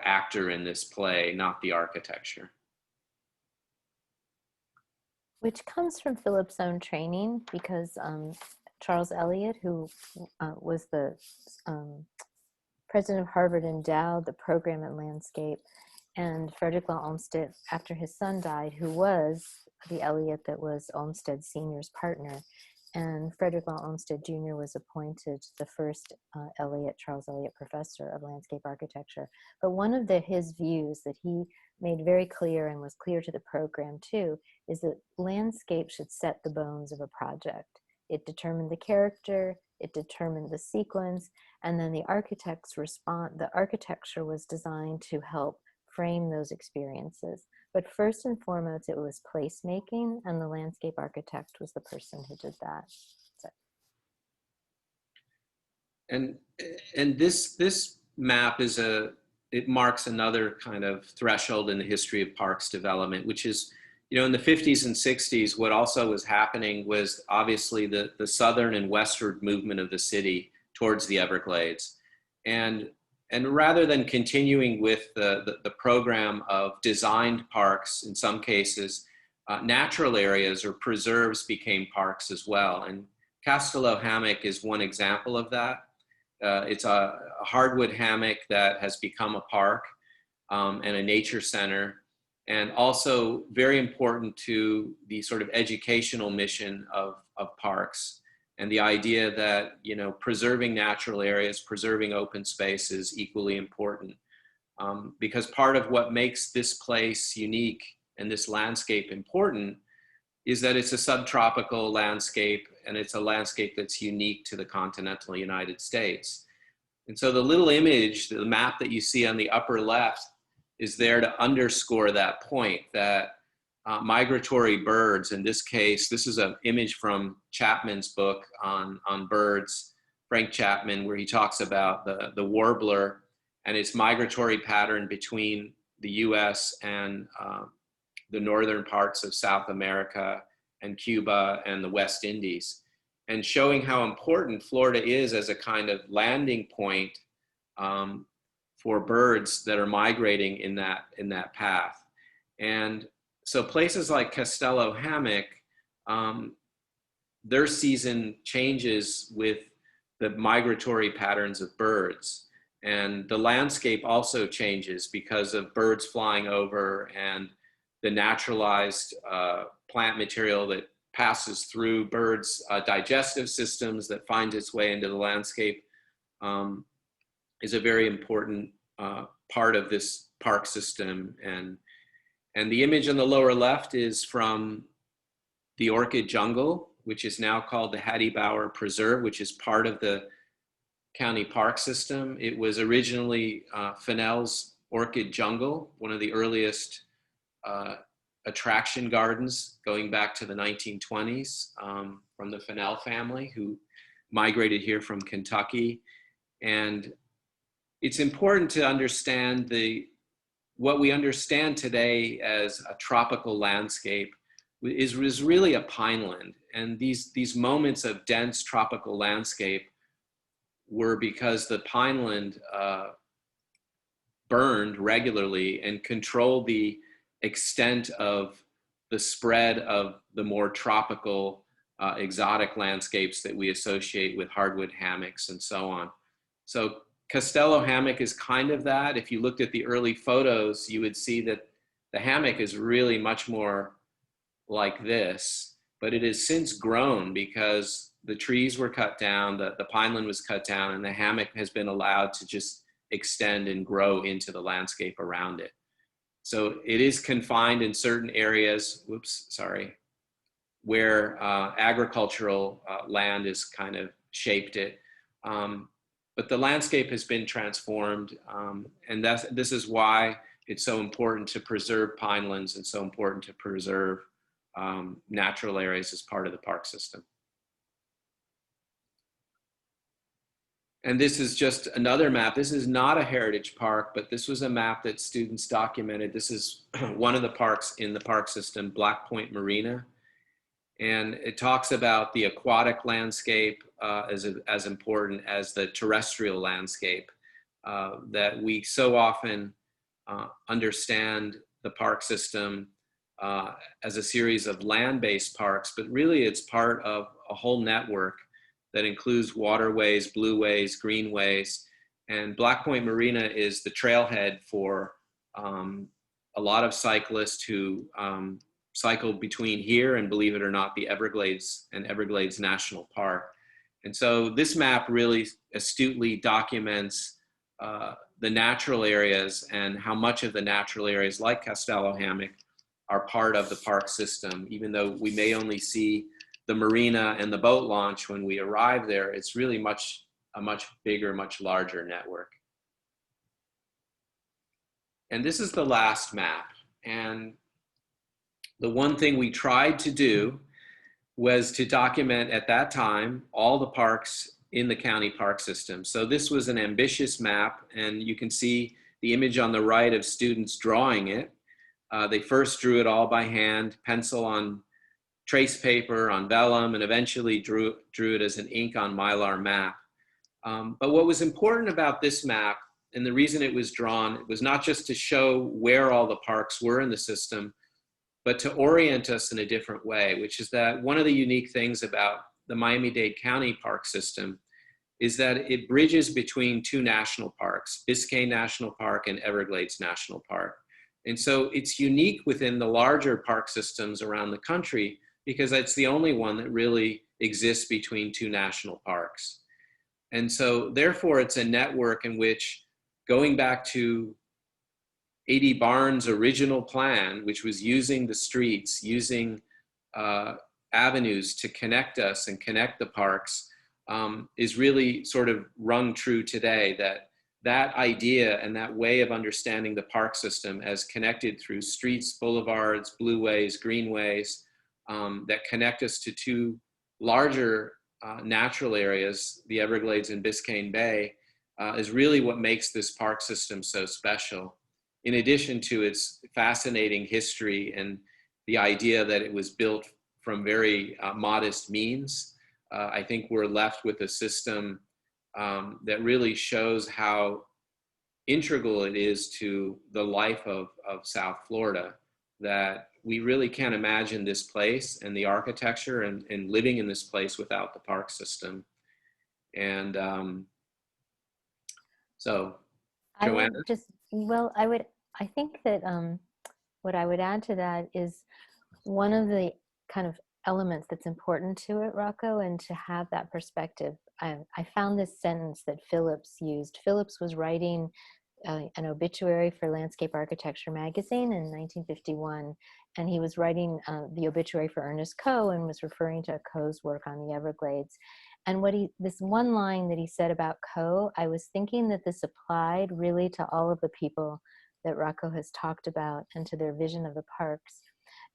actor in this play, not the architecture. Which comes from Philip's own training, because Charles Eliot, who was the president of Harvard, endowed the program in landscape, and Frederick Law Olmsted, after his son died, who was the Eliot that was Olmsted Sr.'s partner, and Frederick Law Olmsted Jr. was appointed the first Charles Eliot Professor of Landscape Architecture. But one of his views that he made very clear, and was clear to the program too, is that landscape should set the bones of a project. It determined the character, it determined the sequence, and then the architect's response. The architecture was designed to help frame those experiences. But first and foremost, it was placemaking, and the landscape architect was the person who did that. So. And this map is it marks another kind of threshold in the history of parks development, which is, in the 50s and 60s, what also was happening was obviously the southern and westward movement of the city towards the Everglades. And rather than continuing with the program of designed parks, in some cases, natural areas or preserves became parks as well. And Castello Hammock is one example of that. It's a hardwood hammock that has become a park and a nature center, and also very important to the sort of educational mission of parks, and the idea that, preserving natural areas, preserving open space is equally important, because part of what makes this place unique and this landscape important is that it's a subtropical landscape, and it's a landscape that's unique to the continental United States. And so the little image, the map that you see on the upper left, is there to underscore that point, that migratory birds, in this case, this is an image from Chapman's book on birds, Frank Chapman, where he talks about the warbler and its migratory pattern between the US and the northern parts of South America and Cuba and the West Indies, and showing how important Florida is as a kind of landing point for birds that are migrating in that path. And so places like Castello Hammock, their season changes with the migratory patterns of birds. And the landscape also changes because of birds flying over and the naturalized plant material that passes through birds' digestive systems that finds its way into the landscape is a very important part of this park system. And the image on the lower left is from the Orchid Jungle, which is now called the Hattie Bower Preserve, which is part of the county park system. It was originally Fennell's Orchid Jungle, one of the earliest attraction gardens going back to the 1920s from the Fennell family, who migrated here from Kentucky. And it's important to understand what we understand today as a tropical landscape is really a pineland. And these moments of dense tropical landscape were because the pineland burned regularly and controlled the extent of the spread of the more tropical exotic landscapes that we associate with hardwood hammocks and so on. So Castello Hammock is kind of that. If you looked at the early photos, you would see that the hammock is really much more like this, but it has since grown because the trees were cut down, the pineland was cut down, and the hammock has been allowed to just extend and grow into the landscape around it. So it is confined in certain areas, where agricultural land has kind of shaped it. But the landscape has been transformed, and this is why it's so important to preserve pinelands and so important to preserve natural areas as part of the park system. And this is just another map. This is not a heritage park, but this was a map that students documented. This is one of the parks in the park system, Black Point Marina. And it talks about the aquatic landscape as important as the terrestrial landscape, that we so often understand the park system as a series of land-based parks, but really it's part of a whole network that includes waterways, blueways, greenways. And Black Point Marina is the trailhead for a lot of cyclists who cycle between here and, believe it or not, the Everglades and Everglades National Park. And so this map really astutely documents the natural areas and how much of the natural areas like Castello Hammock are part of the park system. Even though we may only see the marina and the boat launch when we arrive there, it's really a much bigger, much larger network. And this is the last map. And the one thing we tried to do was to document at that time all the parks in the county park system. So this was an ambitious map, and you can see the image on the right of students drawing it. They first drew it all by hand, pencil on trace paper, on vellum, and eventually drew it as an ink on Mylar map. But what was important about this map, and the reason it was drawn, was not just to show where all the parks were in the system, but to orient us in a different way, which is that one of the unique things about the Miami-Dade County Park System is that it bridges between two national parks, Biscayne National Park and Everglades National Park. And so it's unique within the larger park systems around the country because it's the only one that really exists between two national parks. And so therefore it's a network in which, going back to A.D. Barnes' original plan, which was using the streets, using avenues to connect us and connect the parks is really sort of rung true today, that idea and that way of understanding the park system as connected through streets, boulevards, blueways, greenways, that connect us to two larger natural areas, the Everglades and Biscayne Bay, is really what makes this park system so special. In addition to its fascinating history and the idea that it was built from very modest means, I think we're left with a system that really shows how integral it is to the life of South Florida, that we really can't imagine this place and the architecture and living in this place without the park system. And so, Joanna? I think that what I would add to that is one of the kind of elements that's important to it, Rocco, and to have that perspective. I found this sentence that Phillips used. Phillips was writing an obituary for Landscape Architecture magazine in 1951, and he was writing the obituary for Ernest Coe and was referring to Coe's work on the Everglades. And this one line that he said about Coe, I was thinking that this applied really to all of the people that Rocco has talked about and to their vision of the parks.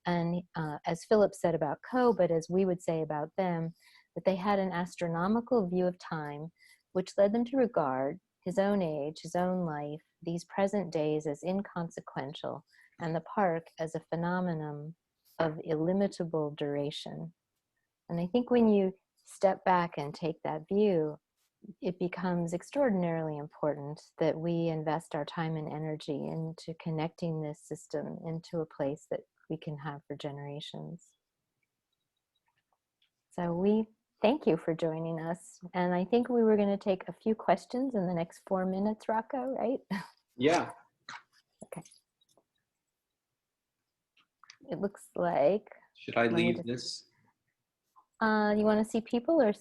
And as Philip said about Coe, but as we would say about them, that they had an astronomical view of time, which led them to regard his own age, his own life, these present days as inconsequential, and the park as a phenomenon of illimitable duration. And I think when you step back and take that view, it becomes extraordinarily important that we invest our time and energy into connecting this system into a place that we can have for generations. So we thank you for joining us. And I think we were going to take a few questions in the next 4 minutes, Rocco, right? Yeah. Okay. It looks like. Should I leave this? You want to see people or?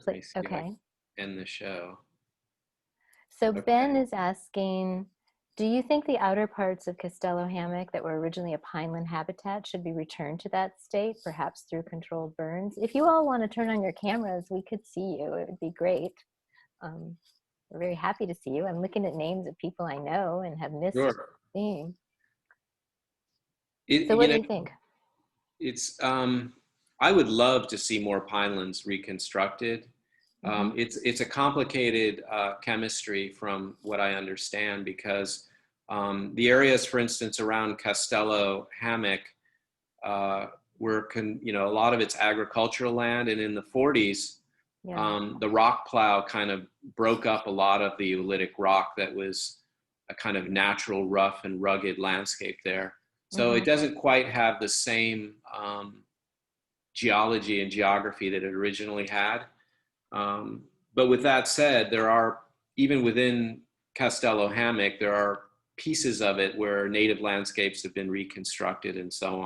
Let me see if I Okay. can end the show. So Okay. Ben is asking, do you think the outer parts of Castello Hammock that were originally a pineland habitat should be returned to that state, perhaps through controlled burns? If you all want to turn on your cameras, we could see you. It would be great. We're very happy to see you. I'm looking at names of people I know and have missed seeing. So what do you think? It's, I would love to see more pinelands reconstructed. It's a complicated chemistry from what I understand, because the areas, for instance, around Castello Hammock were, a lot of it's agricultural land, and in the 40s, the rock plow kind of broke up a lot of the oolitic rock that was a kind of natural, rough and rugged landscape there. So it doesn't quite have the same geology and geography that it originally had. But with that said, there are, even within Castello Hammock, there are pieces of it where native landscapes have been reconstructed and so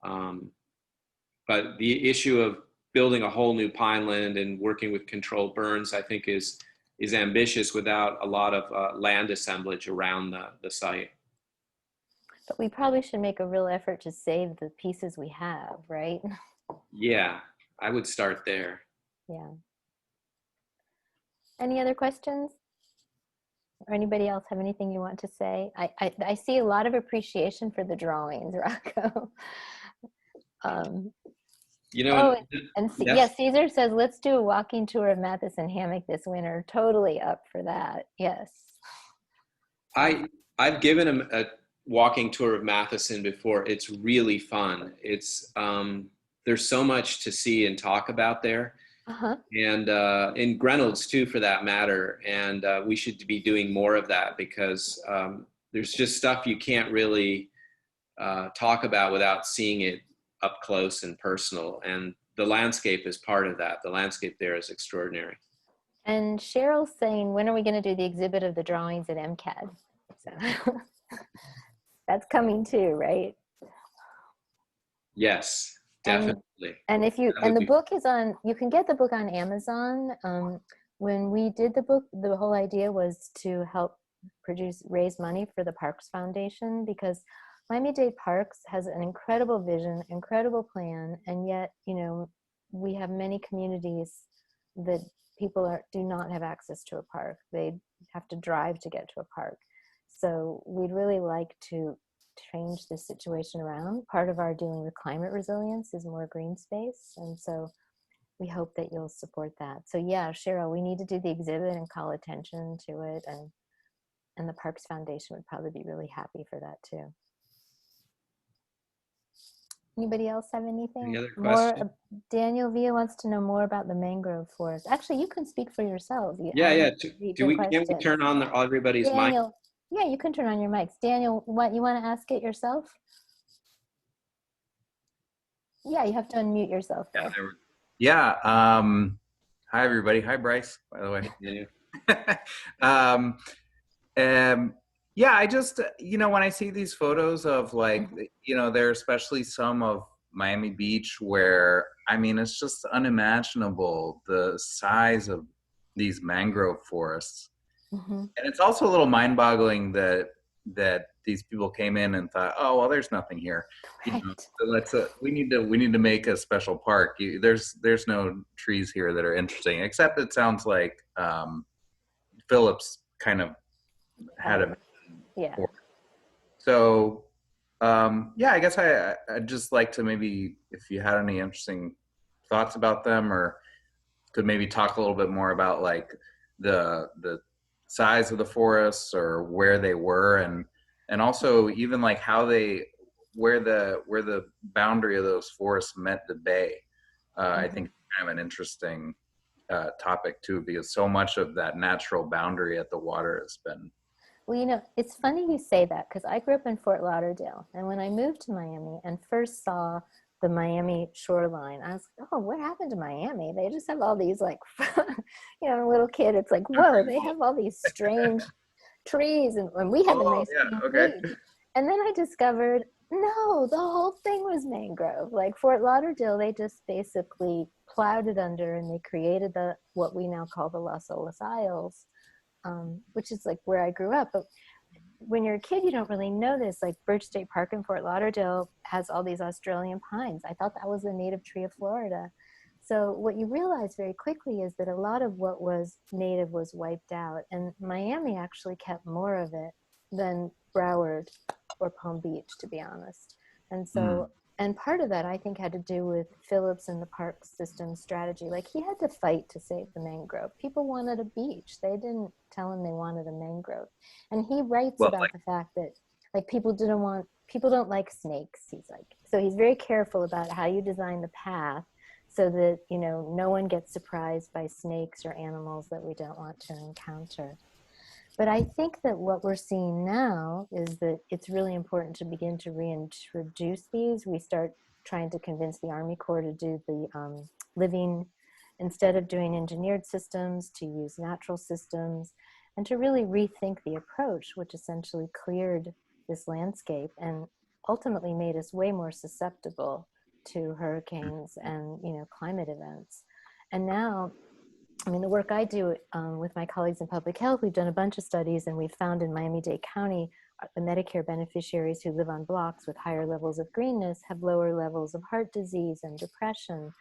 on. But the issue of building a whole new pineland and working with controlled burns, I think is ambitious without a lot of land assemblage around the site. But we probably should make a real effort to save the pieces we have, right? Yeah, I would start there. Yeah. Any other questions? Or anybody else have anything you want to say? I see a lot of appreciation for the drawings, Rocco. Caesar says, let's do a walking tour of Matheson Hammock this winter. Totally up for that. Yes. I've given him a walking tour of Matheson before. It's really fun. It's there's so much to see and talk about there. And in Grenolds too, for that matter. And we should be doing more of that, because there's just stuff you can't really talk about without seeing it up close and personal. And the landscape is part of that. The landscape there is extraordinary. And Cheryl's saying, when are we going to do the exhibit of the drawings at Mcad? So that's coming too, right? Yes. Definitely. And the book is on, you can get the book on Amazon. When we did the book, the whole idea was to help raise money for the Parks Foundation, because Miami-Dade Parks has an incredible vision, incredible plan, and yet, we have many communities that do not have access to a park. They have to drive to get to a park. So we'd really like to change this situation around. Part of our dealing with climate resilience is more green space, and so we hope that you'll support that. So yeah, Cheryl, we need to do the exhibit and call attention to it, and the Parks Foundation would probably be really happy for that too. Anybody else have anything? Any other More? questions? Daniel Villa wants to know more about the mangrove forest. Actually, you can speak for yourselves. Yeah. Read Can the we question. turn on everybody's mic? Daniel, yeah, you can turn on your mics. Daniel, what, you want to ask it yourself? Yeah, you have to unmute yourself though. Yeah. Hi, everybody. Hi, Bryce, by the way. Yeah, I just, when I see these photos of like, there are especially some of Miami Beach where, I mean, it's just unimaginable the size of these mangrove forests. And it's also a little mind-boggling that these people came in and thought, oh well, there's nothing here. Right. So we need to make a special park. There's no trees here that are interesting, except it sounds like Phillips kind of had a yeah. So yeah, I guess I'd just like to maybe, if you had any interesting thoughts about them, or could maybe talk a little bit more about like the size of the forests or where they were, and also even like where the boundary of those forests met the bay. I think kind of an interesting topic too, because so much of that natural boundary at the water has been. Well, it's funny you say that, because I grew up in Fort Lauderdale, and when I moved to Miami and first saw the Miami shoreline, I was like, oh, what happened to Miami? They just have all these like, a little kid, it's like, whoa, they have all these strange trees, and we have a nice beach. And then I discovered, no, the whole thing was mangrove. Like Fort Lauderdale, they just basically plowed it under, and they created what we now call the Las Olas Isles, which is like where I grew up. But when you're a kid, you don't really know this. Like Birch State Park in Fort Lauderdale has all these Australian pines. I thought that was a native tree of Florida. So what you realize very quickly is that a lot of what was native was wiped out. And Miami actually kept more of it than Broward or Palm Beach, to be honest. And so, and part of that I think had to do with Phillips and the park system strategy. Like he had to fight to save the mangrove. People wanted a beach. They didn't tell him they wanted a mangrove. And he writes about the fact that like people don't like snakes. He's like, so he's very careful about how you design the path so that, no one gets surprised by snakes or animals that we don't want to encounter. But I think that what we're seeing now is that it's really important to begin to reintroduce these. We start trying to convince the Army Corps to do the living, instead of doing engineered systems, to use natural systems, and to really rethink the approach, which essentially cleared this landscape and ultimately made us way more susceptible to hurricanes and, climate events. And now, the work I do with my colleagues in public health, we've done a bunch of studies, and we've found in Miami-Dade County, the Medicare beneficiaries who live on blocks with higher levels of greenness have lower levels of heart disease and depression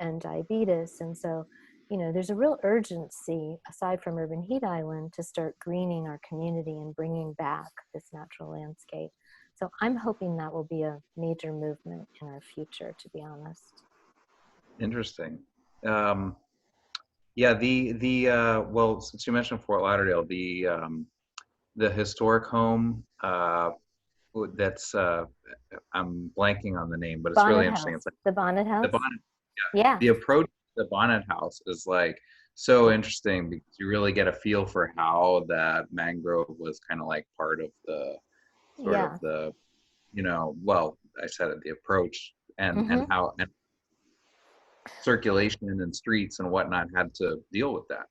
and diabetes. And so, there's a real urgency, aside from Urban Heat Island, to start greening our community and bringing back this natural landscape. So I'm hoping that will be a major movement in our future, to be honest. Interesting. Yeah, well, since you mentioned Fort Lauderdale, the historic home that's I'm blanking on the name, but it's Bonnet really House. interesting. It's like The Bonnet House. the Bonnet. Yeah. The approach to the Bonnet House is like so interesting, because you really get a feel for how that mangrove was kind of like part of the sort of the, well, I said it, the approach and how and circulation and streets and whatnot had to deal with that.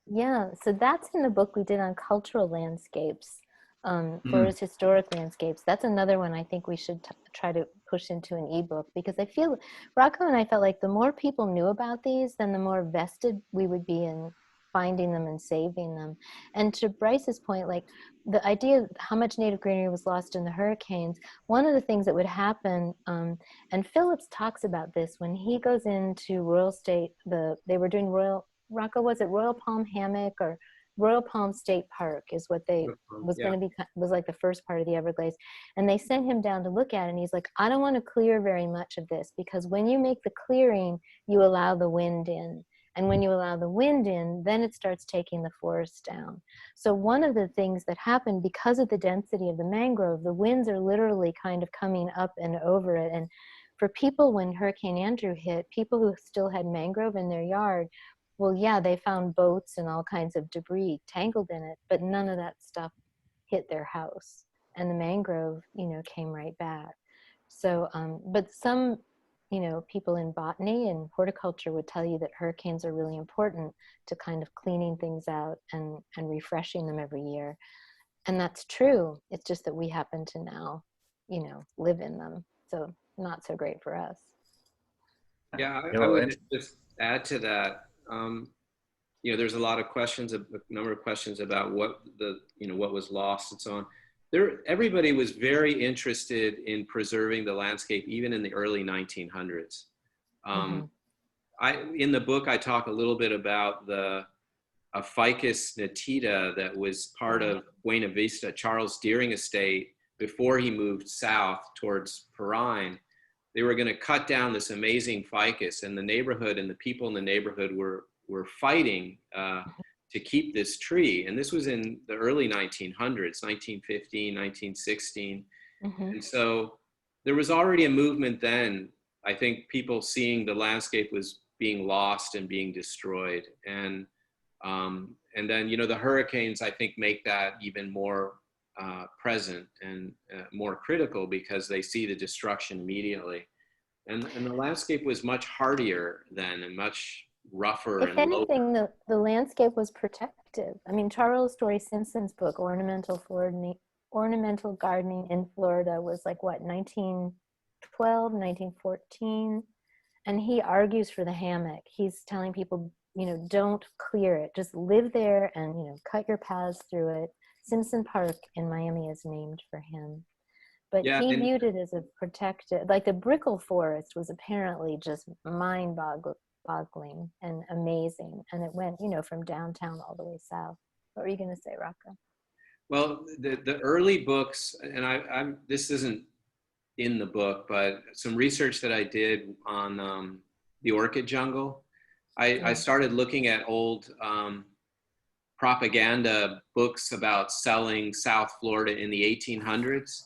Yeah, so that's in the book we did on cultural landscapes, forest historic landscapes. That's another one I think we should try to push into an ebook, because I feel, Rocco and I felt like the more people knew about these, then the more vested we would be in finding them and saving them. And to Bryce's point, like the idea of how much native greenery was lost in the hurricanes, one of the things that would happen, and Phillips talks about this when he goes into Royal State, they were doing Rocco, was it Royal Palm Hammock or Royal Palm State Park is what they was going to be, was like the first part of the Everglades. And they sent him down to look at it, and he's like, I don't want to clear very much of this, because when you make the clearing, you allow the wind in. And when you allow the wind in, then it starts taking the forest down. So one of the things that happened, because of the density of the mangrove, the winds are literally kind of coming up and over it. And for people, when Hurricane Andrew hit, people who still had mangrove in their yard, well, yeah, they found boats and all kinds of debris tangled in it, but none of that stuff hit their house. And the mangrove, you know, came right back. So, but some, you know, people in botany and horticulture would tell you that hurricanes are really important to kind of cleaning things out and refreshing them every year. And that's true. It's just that we happen to now, you know, live in them. So not so great for us. Yeah, I would just add to that. You know, there's a lot of questions, a number of questions about what what was lost and so on. Everybody was very interested in preserving the landscape, even in the early 1900s. In the book, I talk a little bit about a ficus natita that was part of Buena Vista, Charles Deering estate, before he moved south towards Perrine. They were going to cut down this amazing ficus, and the neighborhood and the people in the neighborhood were fighting to keep this tree. And this was in the early 1900s, 1915, 1916. And so there was already a movement then, I think, people seeing the landscape was being lost and being destroyed. And then, you know, the hurricanes, I think, make that even more present and more critical, because they see the destruction immediately. And the landscape was much hardier then and much rougher. If anything, the landscape was protective. I mean, Charles Story Simpson's book, Ornamental Gardening in Florida, was like, what, 1912, 1914? And he argues for the hammock. He's telling people, you know, don't clear it. Just live there and, you know, cut your paths through it. Simpson Park in Miami is named for him. But he viewed it as a protected, like the Brickle Forest was apparently just mind-boggling and amazing. And it went, you know, from downtown all the way south. What were you going to say, Rocco? Well, the early books, and this isn't in the book, but some research that I did on the Orchid Jungle, I started looking at old propaganda books about selling South Florida in the 1800s.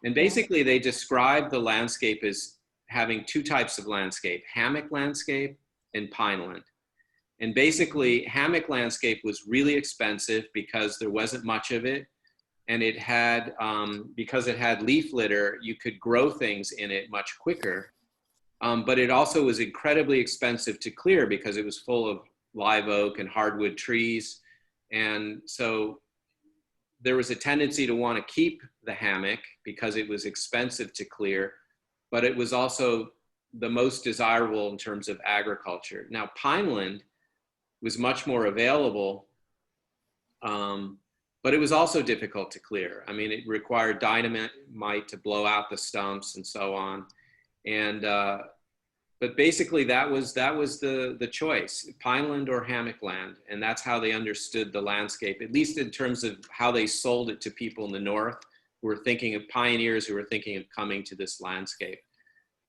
And basically they described the landscape as having two types of landscape: hammock landscape and pineland. And basically hammock landscape was really expensive because there wasn't much of it. And it had, because it had leaf litter, you could grow things in it much quicker. But it also was incredibly expensive to clear because it was full of live oak and hardwood trees. And so there was a tendency to want to keep the hammock because it was expensive to clear, but it was also the most desirable in terms of agriculture. Now, pineland was much more available, but it was also difficult to clear. I mean, it required dynamite to blow out the stumps and so on. And, but basically that was the choice, pineland or hammock land. And that's how they understood the landscape, at least in terms of how they sold it to people in the North who were thinking of pioneers who were thinking of coming to this landscape.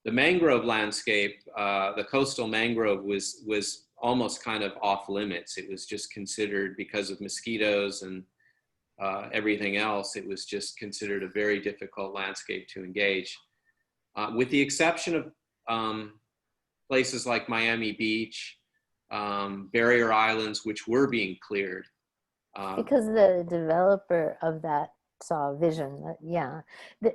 The mangrove landscape, the coastal mangrove was almost kind of off limits. It was just considered, because of mosquitoes and everything else, it was just considered a very difficult landscape to engage. With the exception of places like Miami Beach, barrier islands, which were being cleared. Because the developer of that saw a vision.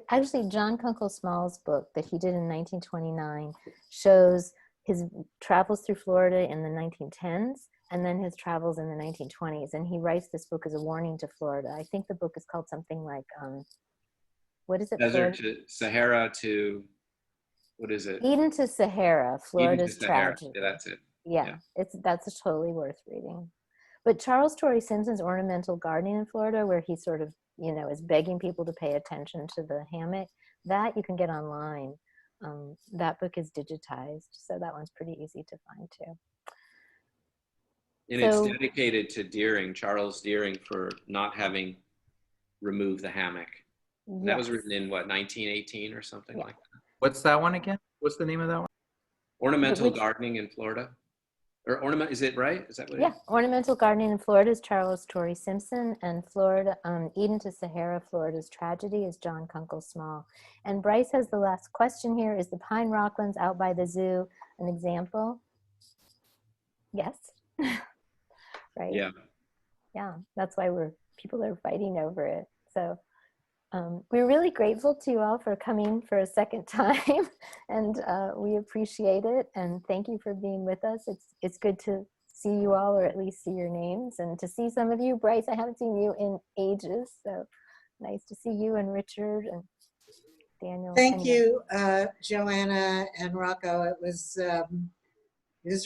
Actually, John Kunkel Small's book that he did in 1929 shows his travels through Florida in the 1910s and then his travels in the 1920s. And he writes this book as a warning to Florida. I think the book is called something like, what is it? Desert to Sahara to, what is it? Eden to Sahara, Florida's tragedy. Yeah, that's it. Yeah, that's totally worth reading. But Charles Torrey Simpson's Ornamental Gardening in Florida, where he sort of, you know, is begging people to pay attention to the hammock, that you can get online. That book is digitized, so that one's pretty easy to find too. And it's dedicated to Deering, Charles Deering, for not having removed the hammock. Yes. That was written in what, 1918 or something like that? What's that one again? What's the name of that one? Ornamental Gardening in Florida. Or ornament, is it right? Is that what it is? Yeah, Ornamental Gardening in Florida is Charles Torrey Simpson, and Florida, Eden to Sahara, Florida's Tragedy is John Kunkel Small. And Bryce has the last question here. Is the pine rocklands out by the zoo an example? Yes. Right? Yeah. Yeah, that's why people are fighting over it. So we're really grateful to you all for coming for a second time, and we appreciate it. And thank you for being with us. It's good to see you all, or at least see your names, and to see some of you. Bryce, I haven't seen you in ages, so nice to see you, and Richard and Daniel. Thank you, Joanna and Rocco. It was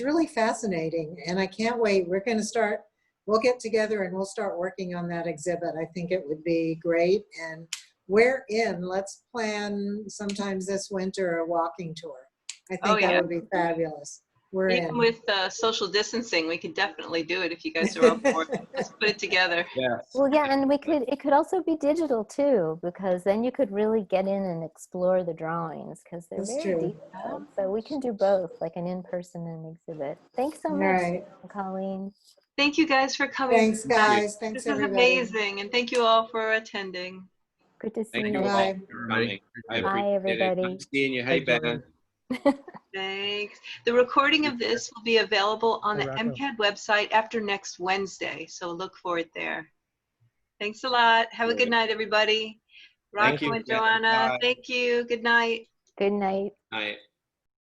really fascinating, and I can't wait. We'll get together and we'll start working on that exhibit. I think it would be great. And let's plan sometimes this winter a walking tour. I think that would be fabulous. Even with social distancing, we could definitely do it if you guys are up for it. Let's put it together. Yeah. Well, yeah, and it could also be digital too, because then you could really get in and explore the drawings, because they're very detailed. So we can do both, like an in-person and exhibit. Thanks so much, Colleen. Thank you guys for coming. Thanks, guys. Thanks, everybody. This is amazing, and thank you all for attending. Good to see you. Bye. Bye, everybody. Nice seeing you. Hey, Ben. Thanks. The recording of this will be available on the Rocco. Mcad website after next Wednesday, so look for it there. Thanks a lot. Have a good night, everybody. Thank Rocco you. and Joanna, Bye. thank you. Good night. Good night. Night.